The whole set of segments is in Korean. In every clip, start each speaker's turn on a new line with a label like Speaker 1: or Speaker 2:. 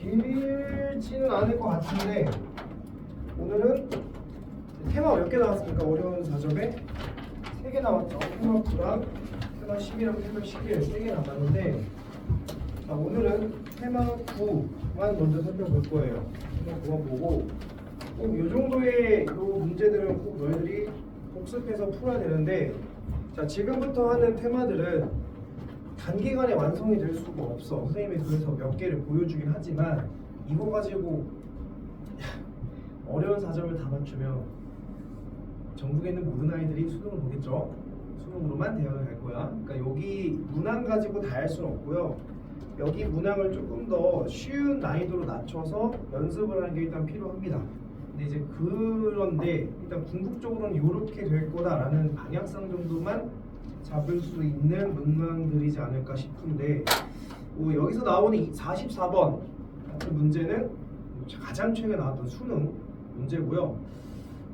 Speaker 1: 길지는 않을 것 같은데 오늘은 테마 몇 개 나왔습니까? 어려운 4점에 3개 나왔죠. 테마 9랑 테마 10이랑 테마 11 3개 남았는데 자, 오늘은 테마 9만 먼저 살펴볼 거예요. 테마 9만 보고 꼭 이 정도의 요 문제들은 꼭 너희들이 복습해서 풀어야 되는데 자, 지금부터 하는 테마들은 단기간에 완성이 될 수가 없어. 선생님이 그래서 몇 개를 보여주긴 하지만 이거 가지고 어려운 4점을 다 맞추면 전국에 있는 모든 아이들이 수능을 보겠죠. 수능으로만 대학을 갈 거야. 그러니까 여기 문항 가지고 다 할 수는 없고요. 여기 문항을 조금 더 쉬운 난이도로 낮춰서 연습을 하는 게 일단 필요합니다. 근데 이제 그런데 일단 궁극적으로는 이렇게 될 거다라는 방향성 정도만 잡을 수 있는 문항들이지 않을까 싶은데 여기서 나오는 44번 같은 문제는 가장 최근에 나왔던 수능 문제고요.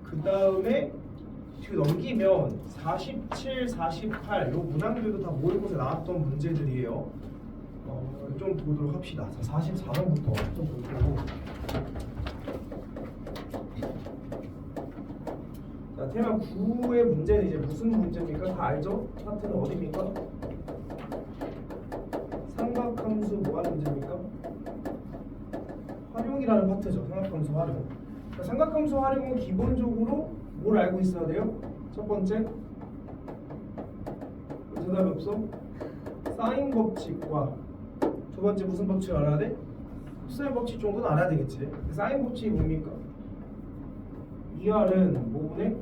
Speaker 1: 그 다음에 뒤로 넘기면 47, 48 요 문항들도 다 모의고사 나왔던 문제들이에요. 좀 보도록 합시다. 자, 44번부터 좀 볼 거고. 자, 테마 9의 문제는 이제 무슨 문제입니까? 다 알죠? 파트는 어디입니까? 삼각함수 뭐 하는 문제입니까? 활용이라는 파트죠. 삼각함수 활용. 자, 삼각함수 활용은 기본적으로 뭘 알고 있어야 돼요? 첫 번째 대답이 없어? 사인 법칙과 두 번째 무슨 법칙을 알아야 돼? 코사인 법칙 정도는 알아야 되겠지. 사인 법칙이 뭡니까? 2R은 뭐분의?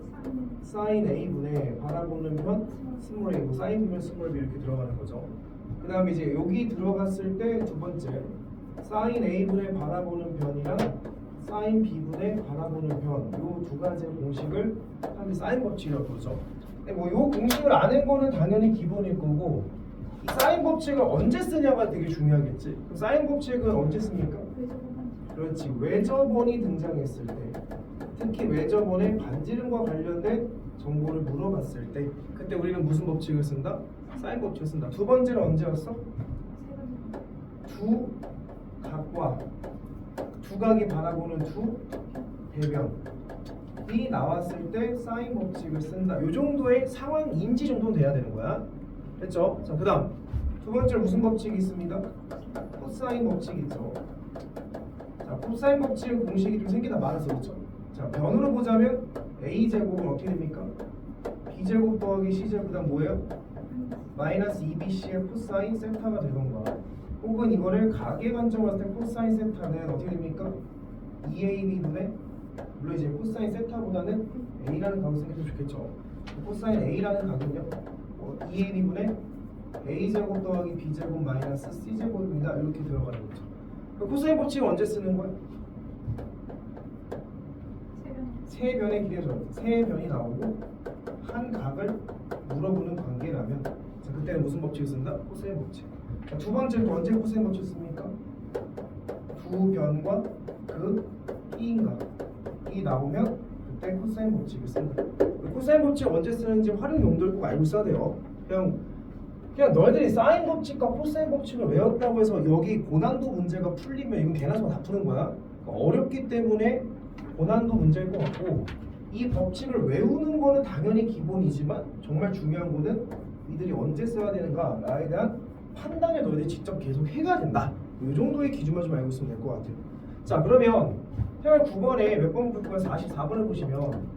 Speaker 1: 사인 A분의 바라보는 편 스몰 A고 사인 B면 스몰 B 이렇게 들어가는 거죠. 그 다음에 이제 여기 들어갔을 때 두 번째 사인 A분의 바라보는 편이랑 사인 B분의 바라보는 편 요 두 가지 공식을 하는데 사인 법칙이라고 그러죠. 근데 뭐 요 공식을 아는 거는 당연히 기본일 거고 이 사인 법칙을 언제 쓰냐가 되게 중요하겠지. 그럼 사인 법칙은 언제 씁니까? 그렇지. 외접원이 등장했을 때 특히 외접원의 반지름과 관련된 정보를 물어봤을 때 그때 우리는 무슨 법칙을 쓴다? 사인 법칙을 쓴다. 두 번째는 언제였어? 두 각과 두 각이 바라보는 두 대변이 나왔을 때 사인 법칙을 쓴다. 이 정도의 상황 인지 정도는 돼야 되는 거야. 됐죠? 자, 그 다음 두 번째 무슨 법칙이 있습니다? 코사인 법칙이 있죠. 자, 코사인 법칙은 공식이 좀 생기다 말아서 그렇죠. 자, 변으로 보자면 a제곱은 어떻게 됩니까? b제곱 더하기 c제곱 그다음 뭐예요? 마이너스 2bc의 코사인 세타가 되던가 혹은 이거를 각의 관점으로 봤을 때 코사인 세타는 어떻게 됩니까? 2ab분의 물론 이제 코사인 세타보다는 a라는 각을 생각해도 좋겠죠. 코사인 a라는 각은요 2ab분의 a제곱 더하기 b제곱 마이너스 c제곱입니다. 이렇게 들어가는 거죠. 코사인 법칙을 언제 쓰는 거야? 세 변의 길이죠. 세 변이 나오고 한 각을 물어보는 관계라면 자, 그때는 무슨 법칙을 쓴다? 코사인 법칙. 자, 두 번째는 언제 코사인 법칙을 씁니까? 두 변과 그 끼인 각이 나오면 그때 코사인 법칙을 쓴다. 코사인 법칙 언제 쓰는지 활용 용도를 꼭 알고 있어야 돼요. 그냥 너희들이 사인 법칙과 코사인 법칙을 외웠다고 해서 여기 고난도 문제가 풀리면 이건 개나 소나 다 푸는 거야. 그러니까 어렵기 때문에 고난도 문제일 것 같고 이 법칙을 외우는 거는 당연히 기본이지만 정말 중요한 거는 이들이 언제 써야 되는가에 대한 판단을 너희들이 직접 계속 해야 된다. 이 정도의 기준만 좀 알고 있으면 될 것 같아요. 자, 그러면 태월 9번에 몇 번 볼 거야? 44번을 보시면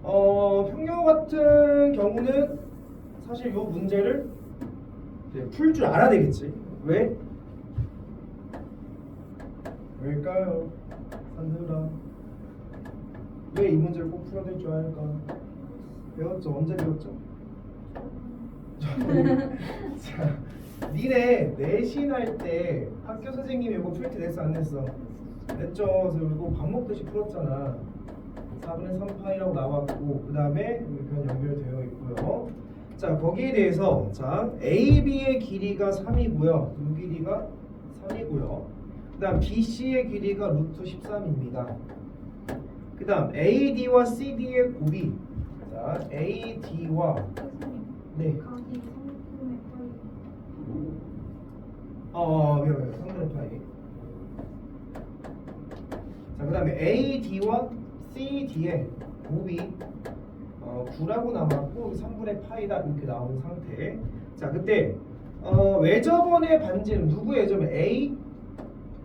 Speaker 1: 평요 같은 경우는 사실 이 문제를 풀 줄 알아야 되겠지. 왜? 왜일까요? 산들아 왜 이 문제를 꼭 풀어야 될 줄 알까? 배웠죠? 언제 배웠죠? 자, 니네 내신 할 때 학교 선생님이 이거 풀 때 냈어 안 냈어? 냈죠. 그래서 이거 밥 먹듯이 풀었잖아. 4분의 3파이라고 나왔고 그 다음에 여기 변 연결되어 있고요. 자, 거기에 대해서 자 AB의 길이가 3이고요. 이 길이가 3이고요. 그 다음 BC의 길이가 루트 13입니다. 그 다음 AD와 CD의 곱이 자 AD와 네 미안해. 3분의 파이. 자, 그 다음에 AD와 CD의 곱이 9라고 남았고 3분의 파이다 이렇게 나온 상태. 자, 그때 외접원의 반지름 누구의 외접원? A,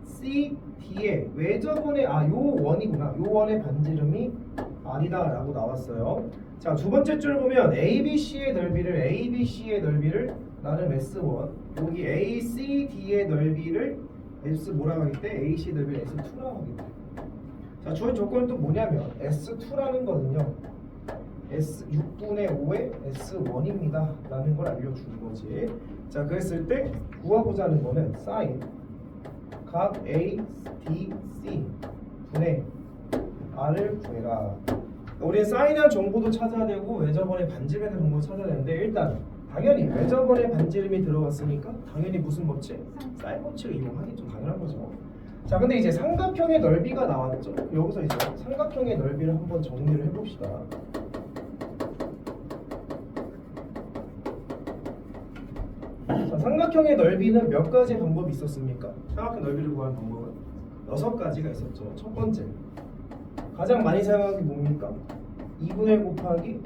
Speaker 1: C, D의 외접원의 요 원이구나. 요 원의 반지름이 R이다라고 나왔어요. 자, 두 번째 줄 보면 ABC의 넓이를 나름 S1, 여기 ACD의 넓이를 S 뭐라고 하기 때 AC 넓이를 S2라고 하기 때. 자, 주어진 조건은 또 뭐냐면 S2라는 거는요. S 6분의 5의 S1입니다 라는 걸 알려주는 거지. 자, 그랬을 때 구하고자 하는 거는 사인 각 A, D, C 분의 R을 구해라. 우리는 사인에 대한 정보도 찾아야 되고 외접원의 반지름에 대한 정보도 찾아야 되는데 일단 당연히 외접원의 반지름이 들어갔으니까 당연히 무슨 법칙? 사인 법칙을 이용하겠죠. 당연한 거죠. 자, 근데 이제 삼각형의 넓이가 나왔죠. 여기서 이제 삼각형의 넓이를 한번 정리를 해봅시다. 자, 삼각형의 넓이는 몇 가지 방법이 있었습니까? 삼각형 넓이를 구하는 방법은 6가지가 있었죠. 첫 번째, 가장 많이 사용하는 게 뭡니까? 2분의 1 곱하기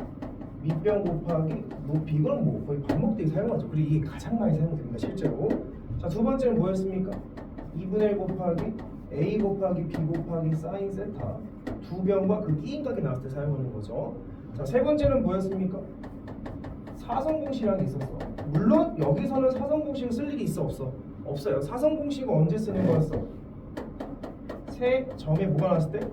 Speaker 1: 밑변 곱하기 높이. 이건 뭐 거의 반복되게 사용하죠. 그리고 이게 가장 많이 사용됩니다 실제로. 자, 두 번째는 뭐였습니까? 2분의 1 곱하기 A 곱하기 B 곱하기 사인 세타 두 변과 그 끼인각이 나왔을 때 사용하는 거죠. 자, 세 번째는 뭐였습니까? 사선공식이라는 게 있었어. 물론 여기서는 사선공식을 쓸 일이 있어 없어? 없어요. 사선공식은 언제 쓰는 거였어? 세 점에 뭐가 나왔을 때?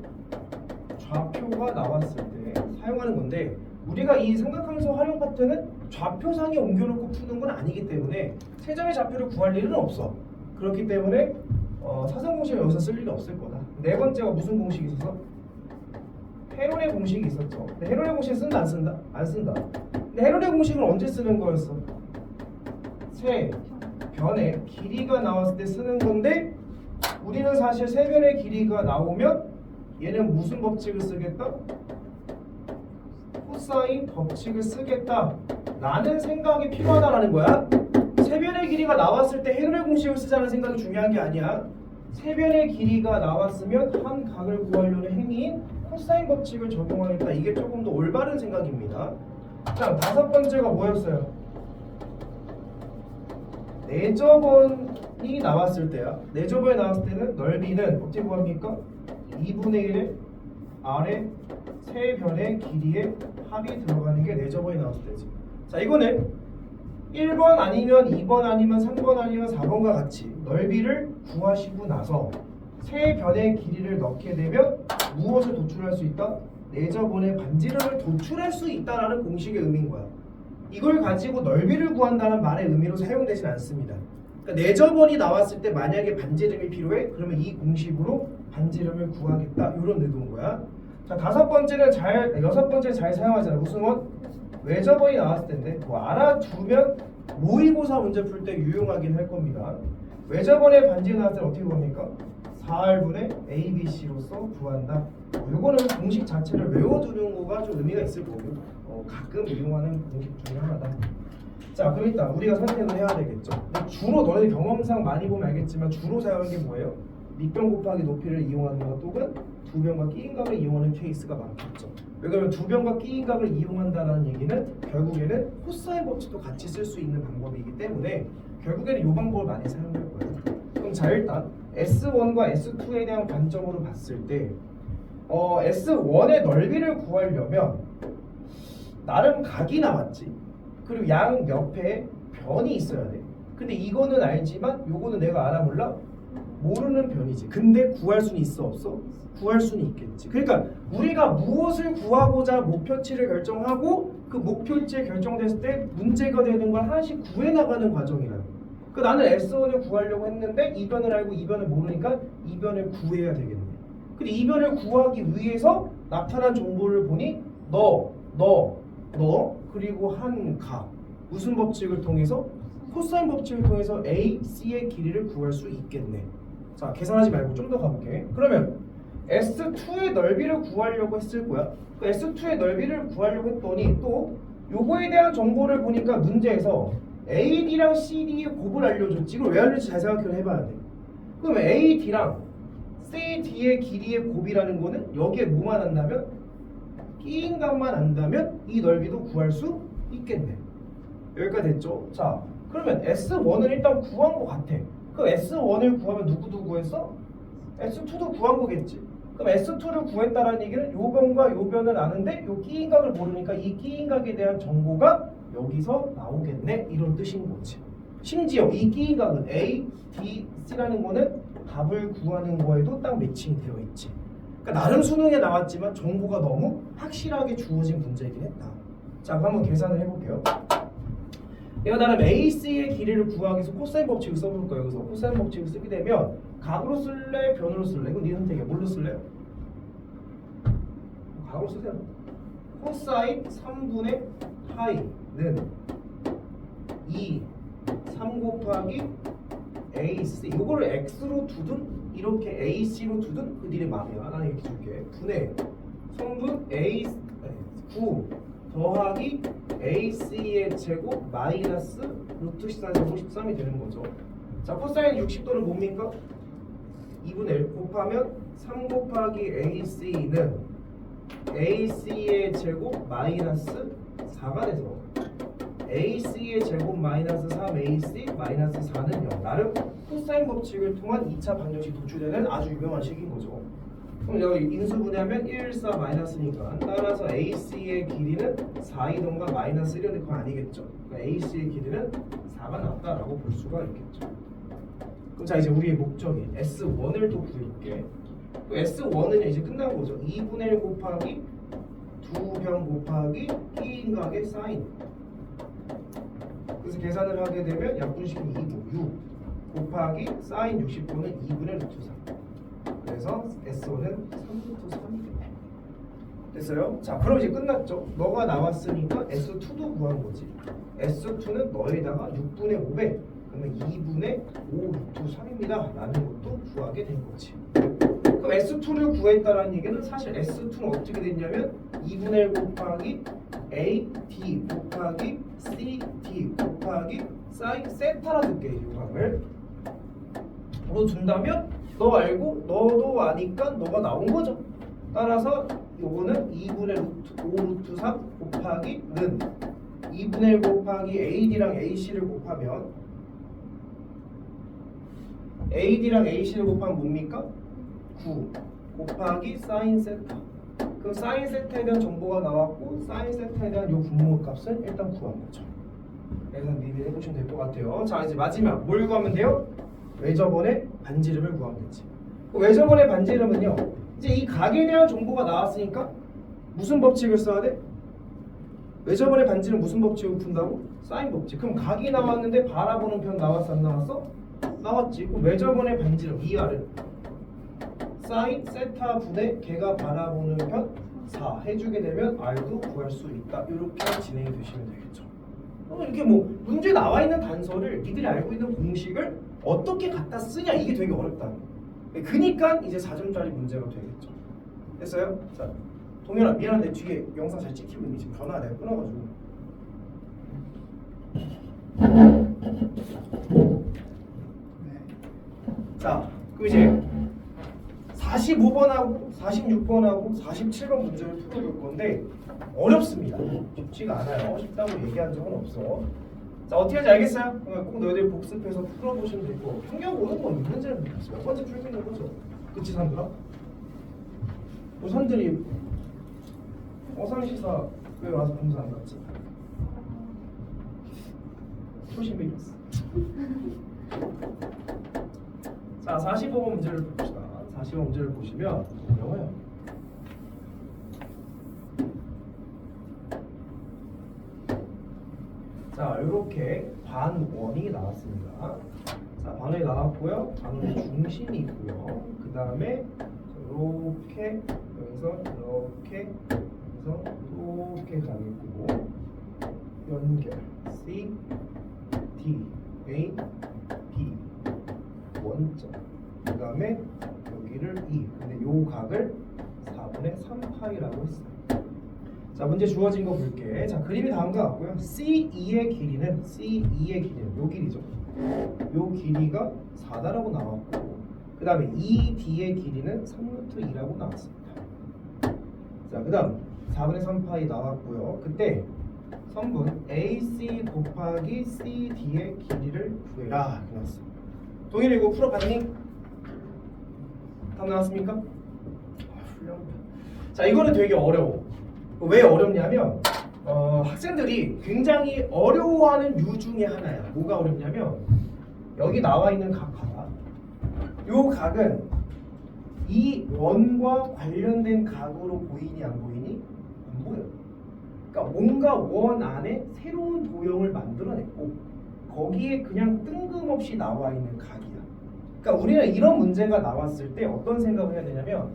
Speaker 1: 좌표가 나왔을 때 사용하는 건데 우리가 이 삼각함수 활용 파트는 좌표상에 옮겨놓고 푸는 건 아니기 때문에 세 점의 좌표를 구할 일은 없어. 그렇기 때문에 사선공식을 여기서 쓸 일이 없을 거다. 네 번째가 무슨 공식이 있어서? 헤론의 공식이 있었죠. 근데 헤론의 공식 쓴다 안 쓴다? 안 쓴다. 근데 헤론의 공식을 언제 쓰는 거였어? 세 변의 길이가 나왔을 때 쓰는 건데 우리는 사실 세 변의 길이가 나오면 얘는 무슨 법칙을 쓰겠다? 코사인 법칙을 쓰겠다 라는 생각이 필요하다라는 거야. 세 변의 길이가 나왔을 때 헤론의 공식을 쓰자는 생각이 중요한 게 아니야. 세 변의 길이가 나왔으면 한 각을 구하려는 행위인 코사인 법칙을 적용하겠다. 이게 조금 더 올바른 생각입니다. 자, 다섯 번째가 뭐였어요? 내접원이 나왔을 때야. 내접원이 나왔을 때는 넓이는 어떻게 구합니까? 2분의 1의 R의 세 변의 길이의 합이 들어가는 게 내접원이 나왔을 때지. 자, 이거는 1번 아니면 2번 아니면 3번 아니면 4번과 같이 넓이를 구하시고 나서 세 변의 길이를 넣게 되면 무엇을 도출할 수 있다? 내접원의 반지름을 도출할 수 있다라는 공식의 의미인 거야. 이걸 가지고 넓이를 구한다는 말의 의미로 사용되진 않습니다. 그러니까 내접원이 나왔을 때 만약에 반지름이 필요해? 그러면 이 공식으로 반지름을 구하겠다. 이런 의도인 거야. 자, 여섯 번째는 잘 사용하잖아. 무슨 원? 외접원이 나왔을 텐데 뭐 알아두면 모의고사 문제 풀 때 유용하긴 할 겁니다. 외접원의 반지름 나왔을 때 어떻게 구합니까? 4R분의 ABC로서 구한다. 요거는 공식 자체를 외워두는 거가 좀 의미가 있을 거고 가끔 이용하는 공식 중에 하나다. 자, 그럼 일단 우리가 선택을 해야 되겠죠. 주로 너네들 경험상 많이 보면 알겠지만 주로 사용하는 게 뭐예요? 밑변 곱하기 높이를 이용하는 것 또는 두 변과 끼인각을 이용하는 케이스가 많겠죠. 왜 그러면 두 변과 끼인각을 이용한다는 얘기는 결국에는 코사인 법칙도 같이 쓸 수 있는 방법이기 때문에 결국에는 이 방법을 많이 사용할 거예요. 그럼 자, 일단 S1과 S2에 대한 관점으로 봤을 때 S1의 넓이를 구하려면 나름 각이 나왔지. 그리고 양 옆에 변이 있어야 돼. 근데 이거는 알지만 요거는 내가 알아 몰라? 모르는 변이지. 근데 구할 수는 있어 없어? 구할 수는 있겠지. 그러니까 우리가 무엇을 구하고자 목표치를 결정하고 그 목표치에 결정됐을 때 문제가 되는 걸 하나씩 구해 나가는 과정이라고. 그 나는 S1을 구하려고 했는데 이 변을 알고 이 변을 모르니까 이 변을 구해야 되겠네. 근데 이 변을 구하기 위해서 나타난 정보를 보니 너 그리고 한 각 무슨 법칙을 통해서? 코사인 법칙을 통해서 A, C의 길이를 구할 수 있겠네. 자, 계산하지 말고 좀 더 가볼게. 그러면 S2의 넓이를 구하려고 했을 거야. 그 S2의 넓이를 구하려고 했더니 또 요거에 대한 정보를 보니까 문제에서 AD랑 CD의 곱을 알려줬지. 이걸 왜 알려줄지 잘 생각을 해봐야 돼. 그럼 AD랑 CD의 길이의 곱이라는 거는 여기에 뭐만 한다면? 끼인 값만 안다면 이 넓이도 구할 수 있겠네. 여기까지 됐죠? 자, 그러면 S1을 일단 구한 거 같아. 그럼 S1을 구하면 누구도 구했어? S2도 구한 거겠지. 그럼 S2를 구했다라는 얘기는 요 변과 요 변은 아는데 요 끼인 각을 모르니까 이 끼인 각에 대한 정보가 여기서 나오겠네. 이런 뜻인 거지. 심지어 이 끼인 각은 A, D, C라는 거는 답을 구하는 거에도 딱 매칭이 되어 있지. 그러니까 나름 수능에 나왔지만 정보가 너무 확실하게 주어진 문제이긴 했다. 자, 그럼 한번 계산을 해볼게요. 내가 나름 AC의 길이를 구하기 위해서 코사인 법칙을 써볼 거예요. 그래서 코사인 법칙을 쓰게 되면 각으로 쓸래? 변으로 쓸래? 이건 네 선택이야. 뭘로 쓸래요? 각으로 쓰세요. 코사인 3분의 파이는 2, 3 곱하기 AC. 이거를 X로 두든 이렇게 AC로 두든 그 니네 마음이야. 나는 이렇게 줄게. 분의 성분 A 9 더하기 AC의 제곱 마이너스 루트 14 제곱 13이 되는 거죠. 자, 코사인 60도는 뭡니까? 2분의 1 곱하면 3 곱하기 AC는 AC의 제곱 마이너스 4가 돼서 AC의 제곱 마이너스 3AC 마이너스 4는 0. 나름 코사인 법칙을 통한 2차 방정식 도출되는 아주 유명한 식인 거죠. 그럼 여기 인수분해하면 1, 4 마이너스니까 따라서 AC의 길이는 4이던가 마이너스 1이던가 그건 아니겠죠. 그러니까 AC의 길이는 4가 나왔다라고 볼 수가 있겠죠. 그럼 자, 이제 우리의 목적인 S1을 또 구해볼게. S1은 이제 끝난 거죠. 2분의 1 곱하기 2변 곱하기 끼인각의 사인. 그래서 계산을 하게 되면 약분식은 2고 6 곱하기 사인 60도는 2분의 루트 3. 그래서 S1은 3루트 3이겠네. 됐어요? 자, 그럼 이제 끝났죠. 너가 나왔으니까 S2도 구한 거지. S2는 너에다가 6분의 5배 그러면 2분의 5 루트 3입니다 라는 것도 구하게 된 거지. 그럼 S2를 구했다라는 얘기는 사실 S2는 어떻게 됐냐면 2분의 1 곱하기 A, D 곱하기 C, D 곱하기 사인 세타라 듣게 이 요강을 물어준다면 너 알고 너도 아니까 너가 나온 거죠. 따라서 요거는 2분의 루트 5 루트 3 곱하기는 2분의 1 곱하기 AD랑 AC를 곱하면 AD랑 AC를 곱하면 뭡니까? 9 곱하기 사인 세타. 그럼 사인 세타에 대한 정보가 나왔고 사인 세타에 대한 요 분모 값을 일단 구한 거죠. 그래서 미리 해보시면 될 것 같아요. 자, 이제 마지막 뭘 구하면 돼요? 외접원의 반지름을 구하면 되지. 외접원의 반지름은요, 이제 이 각에 대한 정보가 나왔으니까 무슨 법칙을 써야 돼? 외접원의 반지름 무슨 법칙을 푼다고? 사인 법칙. 그럼 각이 나왔는데 바라보는 편 나왔어 안 나왔어? 나왔지. 그럼 외접원의 반지름 ER은 사인 세타 분의 걔가 바라보는 편 4 해주게 되면 R도 구할 수 있다. 이렇게 진행이 되시면 되겠죠. 이렇게 뭐 문제 나와 있는 단서를 니들이 알고 있는 공식을 어떻게 갖다 쓰냐 이게 되게 어렵다. 그니까 이제 4점짜리 문제가 되겠죠. 됐어요? 자, 동현아 미안한데 뒤에 영상 잘 찍히고 있니? 지금 전화 내가 끊어가지고. 자, 그럼 이제 45번하고 46번하고 47번 문제를 풀어볼 건데 어렵습니다. 쉽지가 않아요. 쉽다고 얘기한 적은 없어. 자, 어떻게 하는지 알겠어요? 꼭 너희들이 복습해서 풀어보시면 되고 평균 오는 건 문제는 몇 번째 풀고 있는 거죠. 그치 산들아? 산들이 어상시사 왜 와서 공부 안 갔지? 초심이 있어. 자, 45번 문제를 봅시다. 45번 문제를 보시면 어려워요. 자, 이렇게 반원이 나왔습니다. 자, 반원이 나왔고요. 반원의 중심이 있고요. 그 다음에 이렇게 여기서 이렇게 해서 이렇게 가겠고 연결 C, D, A, B 원점 그 다음에 여기를 E. 근데 요 각을 4분의 3파이라고 했어요. 자, 문제 주어진 거 볼게. 자, 그림이 다음과 같고요. C2의 길이는 요 길이죠. 요 길이가 4다라고 나왔고, 그 다음에 ED의 길이는 3루트 2라고 나왔습니다. 자, 그 다음 4분의 3파이 나왔고요. 그때 선분 AC 곱하기 CD의 길이를 구해라 나왔어. 동일이 이거 풀어봤니? 답 나왔습니까? 훌륭합니다. 자, 이거는 되게 어려워. 왜 어렵냐면 학생들이 굉장히 어려워하는 유 중에 하나야. 뭐가 어렵냐면 여기 나와 있는 각 봐봐. 요 각은 이 원과 관련된 각으로 보이니 안 보이니? 안 보여. 그러니까 뭔가 원 안에 새로운 도형을 만들어냈고 거기에 그냥 뜬금없이 나와 있는 각이야. 그러니까 우리는 이런 문제가 나왔을 때 어떤 생각을 해야 되냐면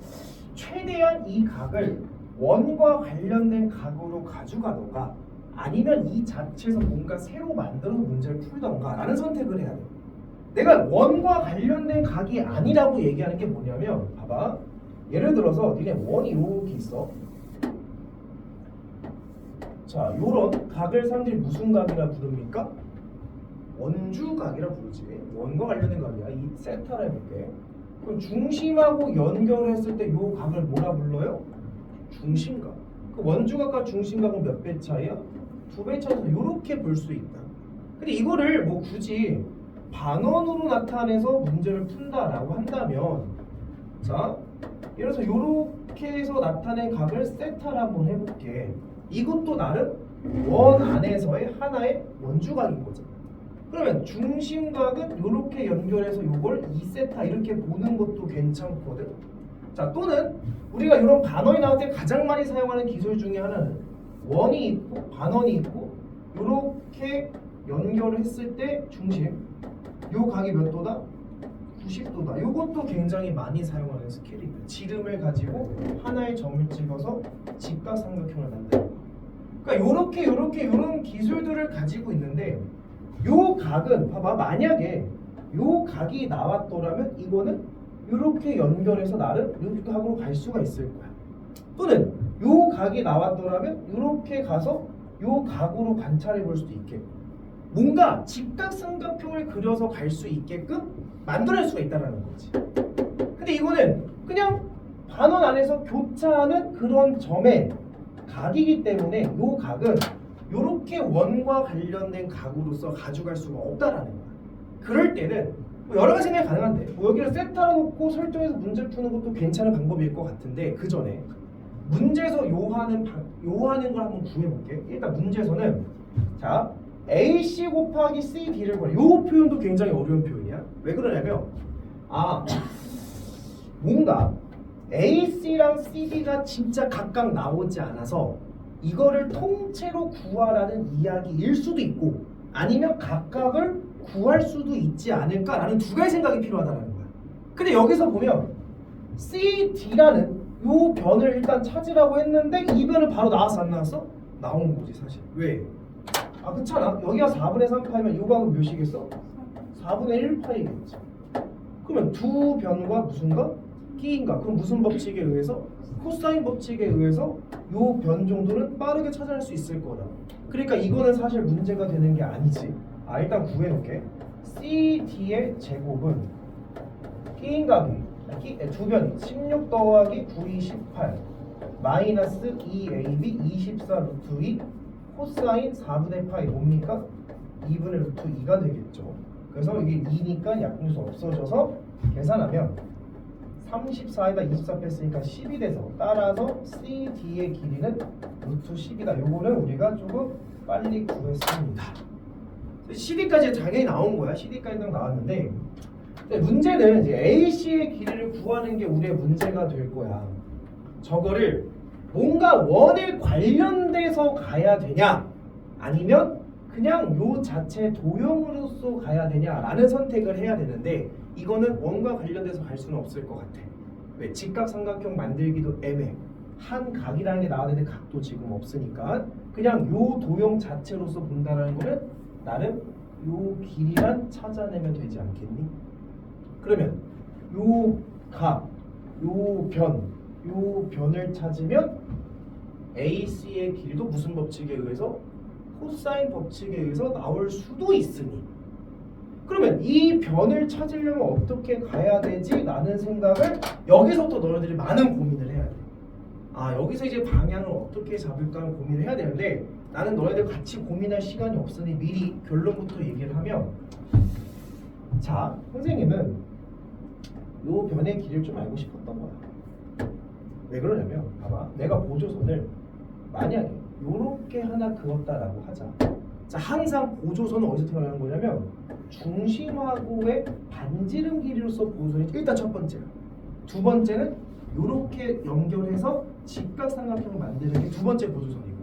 Speaker 1: 최대한 이 각을 원과 관련된 각으로 가져가던가 아니면 이 자체에서 뭔가 새로 만들어서 문제를 풀던가 라는 선택을 해야 돼. 내가 원과 관련된 각이 아니라고 얘기하는 게 뭐냐면 봐봐. 예를 들어서 니네 원이 이렇게 있어. 자, 요런 각을 사람들이 무슨 각이라 부릅니까? 원주각이라 부르지. 원과 관련된 각이야. 이 세타라 해볼게. 그럼 중심하고 연결했을 때 요 각을 뭐라 불러요? 중심각. 그 원주각과 중심각은 몇 배 차이야? 2배 차이서 요렇게 볼 수 있다. 근데 이거를 뭐 굳이 반원으로 나타내서 문제를 푼다라고 한다면, 자, 예를 들어서 요렇게 해서 나타낸 각을 세타를 한번 해볼게. 이것도 나름 원 안에서의 하나의 원주각인 거잖아. 그러면 중심각은 요렇게 연결해서 요걸 2세타 이렇게 보는 것도 괜찮거든. 자, 또는 우리가 이런 반원이 나올 때 가장 많이 사용하는 기술 중에 하나는 원이 있고 반원이 있고 요렇게 연결을 했을 때 중심 요 각이 몇 도다? 90도다. 요것도 굉장히 많이 사용하는 스킬이고 지름을 가지고 하나의 점을 찍어서 직각삼각형을 만드는 거. 그러니까 요런 기술들을 가지고 있는데 요 각은 봐봐. 만약에 요 각이 나왔더라면 이거는 요렇게 연결해서 나름 요 각으로 갈 수가 있을 거야. 또는 요 각이 나왔더라면 요렇게 가서 요 각으로 관찰해 볼 수도 있겠고 뭔가 직각삼각형을 그려서 갈 수 있게끔 만들어낼 수가 있다는 거지. 근데 이거는 그냥 반원 안에서 교차하는 그런 점의 각이기 때문에 요 각은 요렇게 원과 관련된 각으로서 가져갈 수가 없다라는 거야. 그럴 때는 뭐 여러 가지 생각이 가능한데 뭐 여기를 세타로 놓고 설정해서 문제 푸는 것도 괜찮은 방법일 것 같은데 그 전에 문제에서 요하는 걸 한번 구해볼게. 일단 문제에서는 자 AC 곱하기 CD를 구하래. 요 표현도 굉장히 어려운 표현이야. 왜 그러냐면 뭔가 AC랑 CD가 진짜 각각 나오지 않아서 이거를 통째로 구하라는 이야기일 수도 있고 아니면 각각을 구할 수도 있지 않을까라는 두 가지 생각이 필요하다는 거야. 근데 여기서 보면 CD라는 요 변을 일단 찾으라고 했는데 이 변은 바로 나왔어 안 나왔어? 나온 거지 사실. 왜? 그렇잖아. 여기가 4분의 3파이면 요 각은 몇이겠어? 4분의 1파이겠지. 그러면 두 변과 무슨가? 끼인가? 그럼 무슨 법칙에 의해서? 코사인 법칙에 의해서 요 변 정도는 빠르게 찾아낼 수 있을 거다. 그러니까 이거는 사실 문제가 되는 게 아니지. 일단 구해놓게. CD의 제곱은 끼인각이 두 변이 16 더하기 9이 18 마이너스 2AB 24 루트 2 코사인 4분의 파이 뭡니까? 2분의 루트 2가 되겠죠. 그래서 이게 2니까 약분수 없어져서 계산하면 34에다 24 뺐으니까 10이 돼서 따라서 CD의 길이는 루트 10이다. 요거는 우리가 조금 빨리 구했습니다. CD까지 당연히 나온 거야. CD까지 딱 나왔는데 문제는 이제 AC의 길이를 구하는 게 우리의 문제가 될 거야. 저거를 뭔가 원에 관련돼서 가야 되냐 아니면 그냥 요 자체 도형으로서 가야 되냐라는 선택을 해야 되는데 이거는 원과 관련돼서 갈 수는 없을 것 같아. 왜? 직각삼각형 만들기도 애매해. 한 각이라는 게 나와야 되는데 각도 지금 없으니까 그냥 요 도형 자체로서 본다는 거는 나름 요 길이만 찾아내면 되지 않겠니? 그러면 요 각, 요 변을 찾으면 AC의 길이도 무슨 법칙에 의해서? 코사인 법칙에 의해서 나올 수도 있으니 그러면 이 변을 찾으려면 어떻게 가야 되지? 라는 생각을 여기서부터 너희들이 많은 고민을 해야 돼. 아 여기서 이제 방향을 어떻게 잡을까 하는 고민을 해야 되는데 나는 너희들 같이 고민할 시간이 없으니 미리 결론부터 얘기를 하면 자 선생님은 요 변의 길이를 좀 알고 싶었던 거야. 왜 그러냐면 봐봐 내가 보조선을 만약에 요렇게 하나 그었다라고 하자. 자 항상 보조선은 어디서 태어나는 거냐면 중심하고의 반지름 길이로서 보조선이 일단 첫 번째야. 두 번째는 요렇게 연결해서 직각삼각형을 만드는 게 두 번째 보조선이고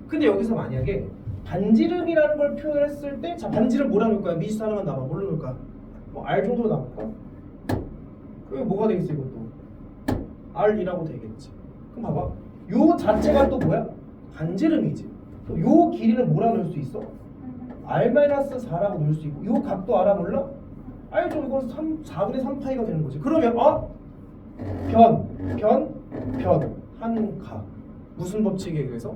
Speaker 1: 근데 여기서 만약에 반지름이라는 걸 표현했을 때 자 반지름 뭐라 놓을까요? 미지수 하나만 나와 뭘로 놓을까? 뭐 R 정도로 나올까? 그럼 뭐가 되겠어 이것도? R이라고 되겠지. 그럼 봐봐 요 자체가 또 뭐야? 반지름이지. 요 길이는 뭐라 넣을 수 있어? R-4라고 넣을 수 있고 요 각도 알아 몰라? 알죠. 이거 4분의 3파이가 되는 거지. 그러면 한 각 무슨 법칙에 의해서?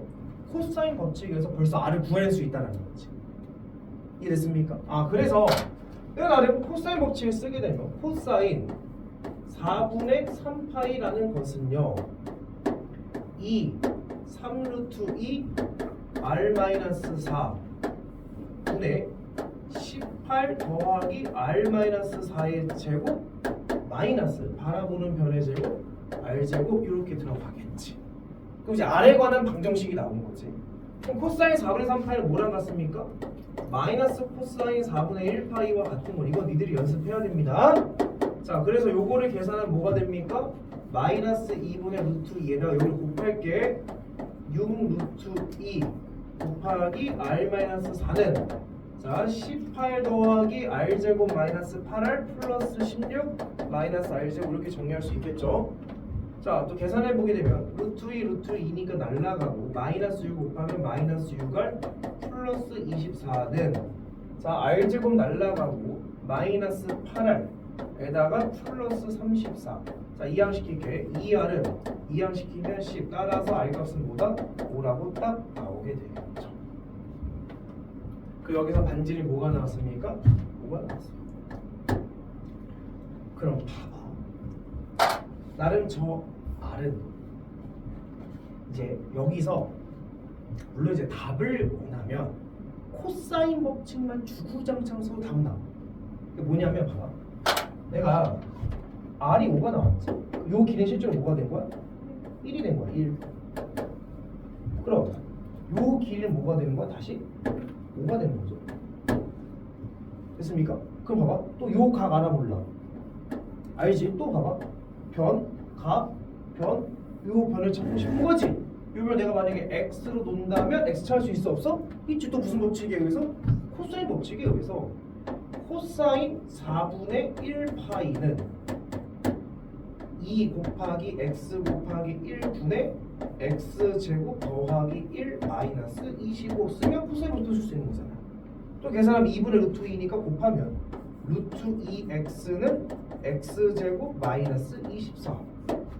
Speaker 1: 코사인 법칙에 의해서 벌써 R을 구할 수 있다는 거지. 이해됐습니까? 그래서 내가 나름 코사인 법칙을 쓰게 되면 코사인 4분의 3파이라는 것은요 3루트 2 R-4 분의 18 더하기 R-4의 제곱 마이너스 바라보는 변의 제곱 R제곱 이렇게 들어가겠지. 그럼 이제 R에 관한 방정식이 나오는 거지. 그럼 코사인 4분의 3파이는 뭐랑 같습니까? 마이너스 코사인 4분의 1파이와 같은 건 이건 니들이 연습해야 됩니다. 자 그래서 요거를 계산하면 뭐가 됩니까? 마이너스 2분의 루트 2에다가 여기를 곱할게 6 루트 2 곱하기 R-4는 자 18 더하기 R제곱 마이너스 8R 플러스 16 마이너스 R제곱 이렇게 정리할 수 있겠죠. 자 또 계산해보게 되면 루트 2 루트 2니까 날라가고 마이너스 6 곱하면 마이너스 6R 플러스 24는 자 R제곱 날라가고 마이너스 8R에다가 플러스 34 자 이항시킬게 2R은 이항시키면 10 따라서 R 값은 뭐다? 5라고 딱 나오게 되겠죠. 그 여기서 반지름이 뭐가 나왔습니까? 5가 나왔습니다. 그럼 봐봐 나름 저 R은 이제 여기서 물론 이제 답을 원하면 코사인 법칙만 주구장창 써도 답 나와. 이게 뭐냐면 봐봐 내가 R이 5가 나왔지. 요 길이 실제로 뭐가 된 거야? 1이 된 거야. 1. 그럼 요 길이는 뭐가 되는 거야? 다시 5가 되는 거죠. 됐습니까? 그럼 봐봐 또 요 각 알아 몰라? 알지? 또 봐봐 변, 각, 변 요 변을 찾고 싶은 거지. 요 변을 내가 만약에 x로 놓는다면 x 찾을 수 있어 없어? 있지. 또 무슨 법칙에 의해서? 코사인 법칙에 의해서 코사인 4분의 1파이는 2 곱하기 x 곱하기 1분의 x제곱 더하기 1 마이너스 25 쓰면 코사인 법칙 쓸 수 있는 거잖아. 또 계산하면 2분의 루트 2니까 곱하면 루트 2x는 x제곱 마이너스 24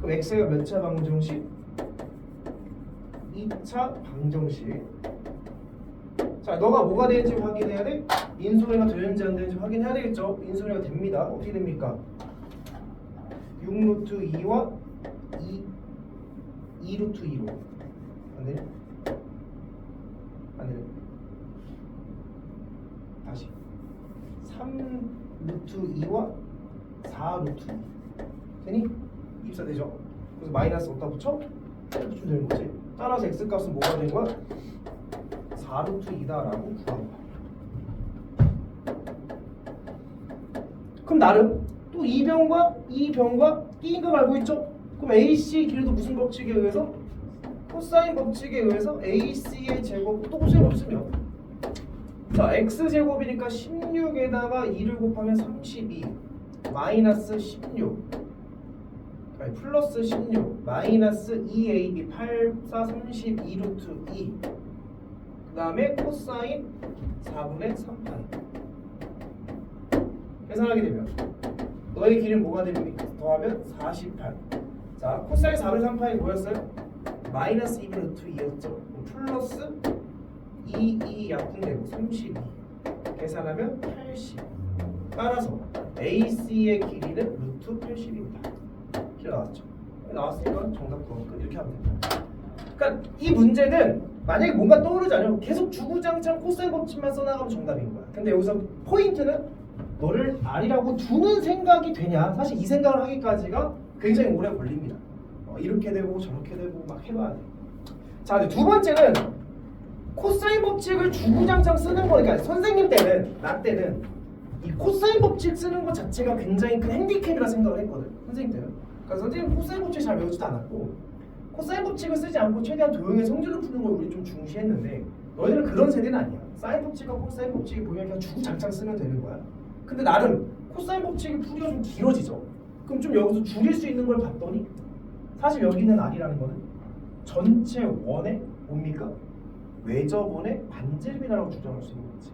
Speaker 1: 그럼 x가 몇 차 방정식? 2차 방정식. 자 너가 뭐가 되는지 확인해야 돼? 인수분해가 되는지 안 되는지 확인해야 되겠죠? 인수분해가 됩니다. 어떻게 됩니까? 6루트 2와 2루트 2로 안 되냐? 안 되냐? 다시 3루트 2와 4루트 2 되니? 입사되죠? 그래서 마이너스 어디다 붙여? 이렇게 주면 되는 거지. 따라서 x값은 뭐가 되는 거야? 4루트 2다라고 구한 거야. 그럼 나름 또 이 변과 끼인 거 알고 있죠? 그럼 AC 길이도 무슨 법칙에 의해서? 코사인 법칙에 의해서 AC의 제곱 또 코사인 없으면 자 x제곱이니까 16에다가 2를 곱하면 32 마이너스 16 아니 플러스 16 마이너스 2ab 8, 4, 32 루트 2 그 다음에 코사인 4분의 3파이 계산하게 되면 너의 길이는 뭐가 됩니까? 더하면 48 자 코사인 4분의 3파이 뭐였어요? 마이너스 2분의 루트 2였죠. 플러스 2 약분되고 32 계산하면 80. 따라서 AC의 길이는 루트 80입니다. 이렇게 나왔죠. 나왔으니까 정답 구하고 끝. 이렇게 하면 됩니다. 그러니까 이 문제는 만약에 뭔가 떠오르지 않으면 계속 주구장창 코사인 법칙만 써나가면 정답인 거야. 근데 여기서 포인트는 너를 R이라고 두는 생각이 되냐. 사실 이 생각을 하기까지가 굉장히 오래 걸립니다. 이렇게 되고 저렇게 되고 막 해봐야 돼. 자, 근데 두 번째는 코사인 법칙을 주구장창 쓰는 거니까 선생님 때는, 나 때는 이 코사인 법칙 쓰는 것 자체가 굉장히 큰 핸디캡이라 생각을 했거든. 선생님 때는. 그러니까 선생님 코사인 법칙 잘 외우지도 않았고 코사인 법칙을 쓰지 않고 최대한 도형의 성질을 푸는 걸 우리 좀 중시했는데 너희들은 그런 세대는 아니야. 사인 법칙과 코사인 법칙이 보면 그냥 주구장창 쓰면 되는 거야. 근데 나름 코사인 법칙의 풀이가 좀 길어지죠. 그럼 좀 여기서 줄일 수 있는 걸 봤더니 사실 여기는 R이라는 거는 전체 원의 뭡니까? 외접원의 반지름이라고 주장할 수 있는 거지.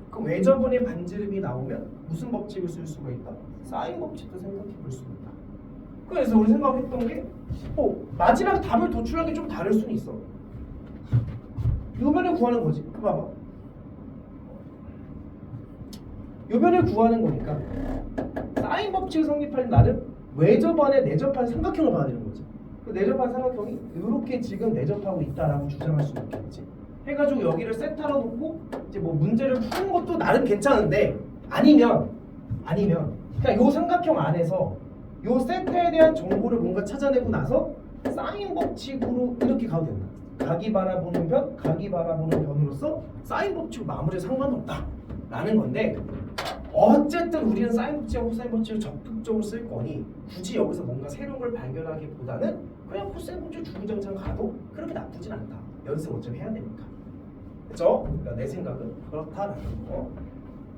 Speaker 1: 그럼 외접원의 반지름이 나오면 무슨 법칙을 쓸 수가 있다? 사인 법칙도 생각해 볼 수 있다. 그래서 우리 생각했던 게 마지막 답을 도출하는 게 좀 다를 수는 있어. 요변을 구하는 거지. 봐봐. 요변을 구하는 거니까 사인 법칙을 성립할 나는 외접안에 내접한 삼각형을 봐야 되는 거지. 그 내접한 삼각형이 이렇게 지금 내접하고 있다라고 주장할 수 있겠지. 해가지고 여기를 세타로 놓고 이제 뭐 문제를 푸는 것도 나름 괜찮은데 아니면 그냥 요 삼각형 안에서 요 세타에 대한 정보를 뭔가 찾아내고 나서 사인 법칙으로 이렇게 가도 된다. 각이 바라보는 변, 각이 바라보는 변으로서 사인 법칙으로 마무리에 상관없다 라는 건데 어쨌든 우리는 사인 법칙과 코사인 법칙을 적극적으로 쓸 거니 굳이 여기서 뭔가 새로운 걸 발견하기보다는 그냥 코사인 법칙 주구장창 가도 그렇게 나쁘진 않다. 연습 어차피 해야 되니까. 그렇죠? 그러니까 내 생각은 그렇다라는 거.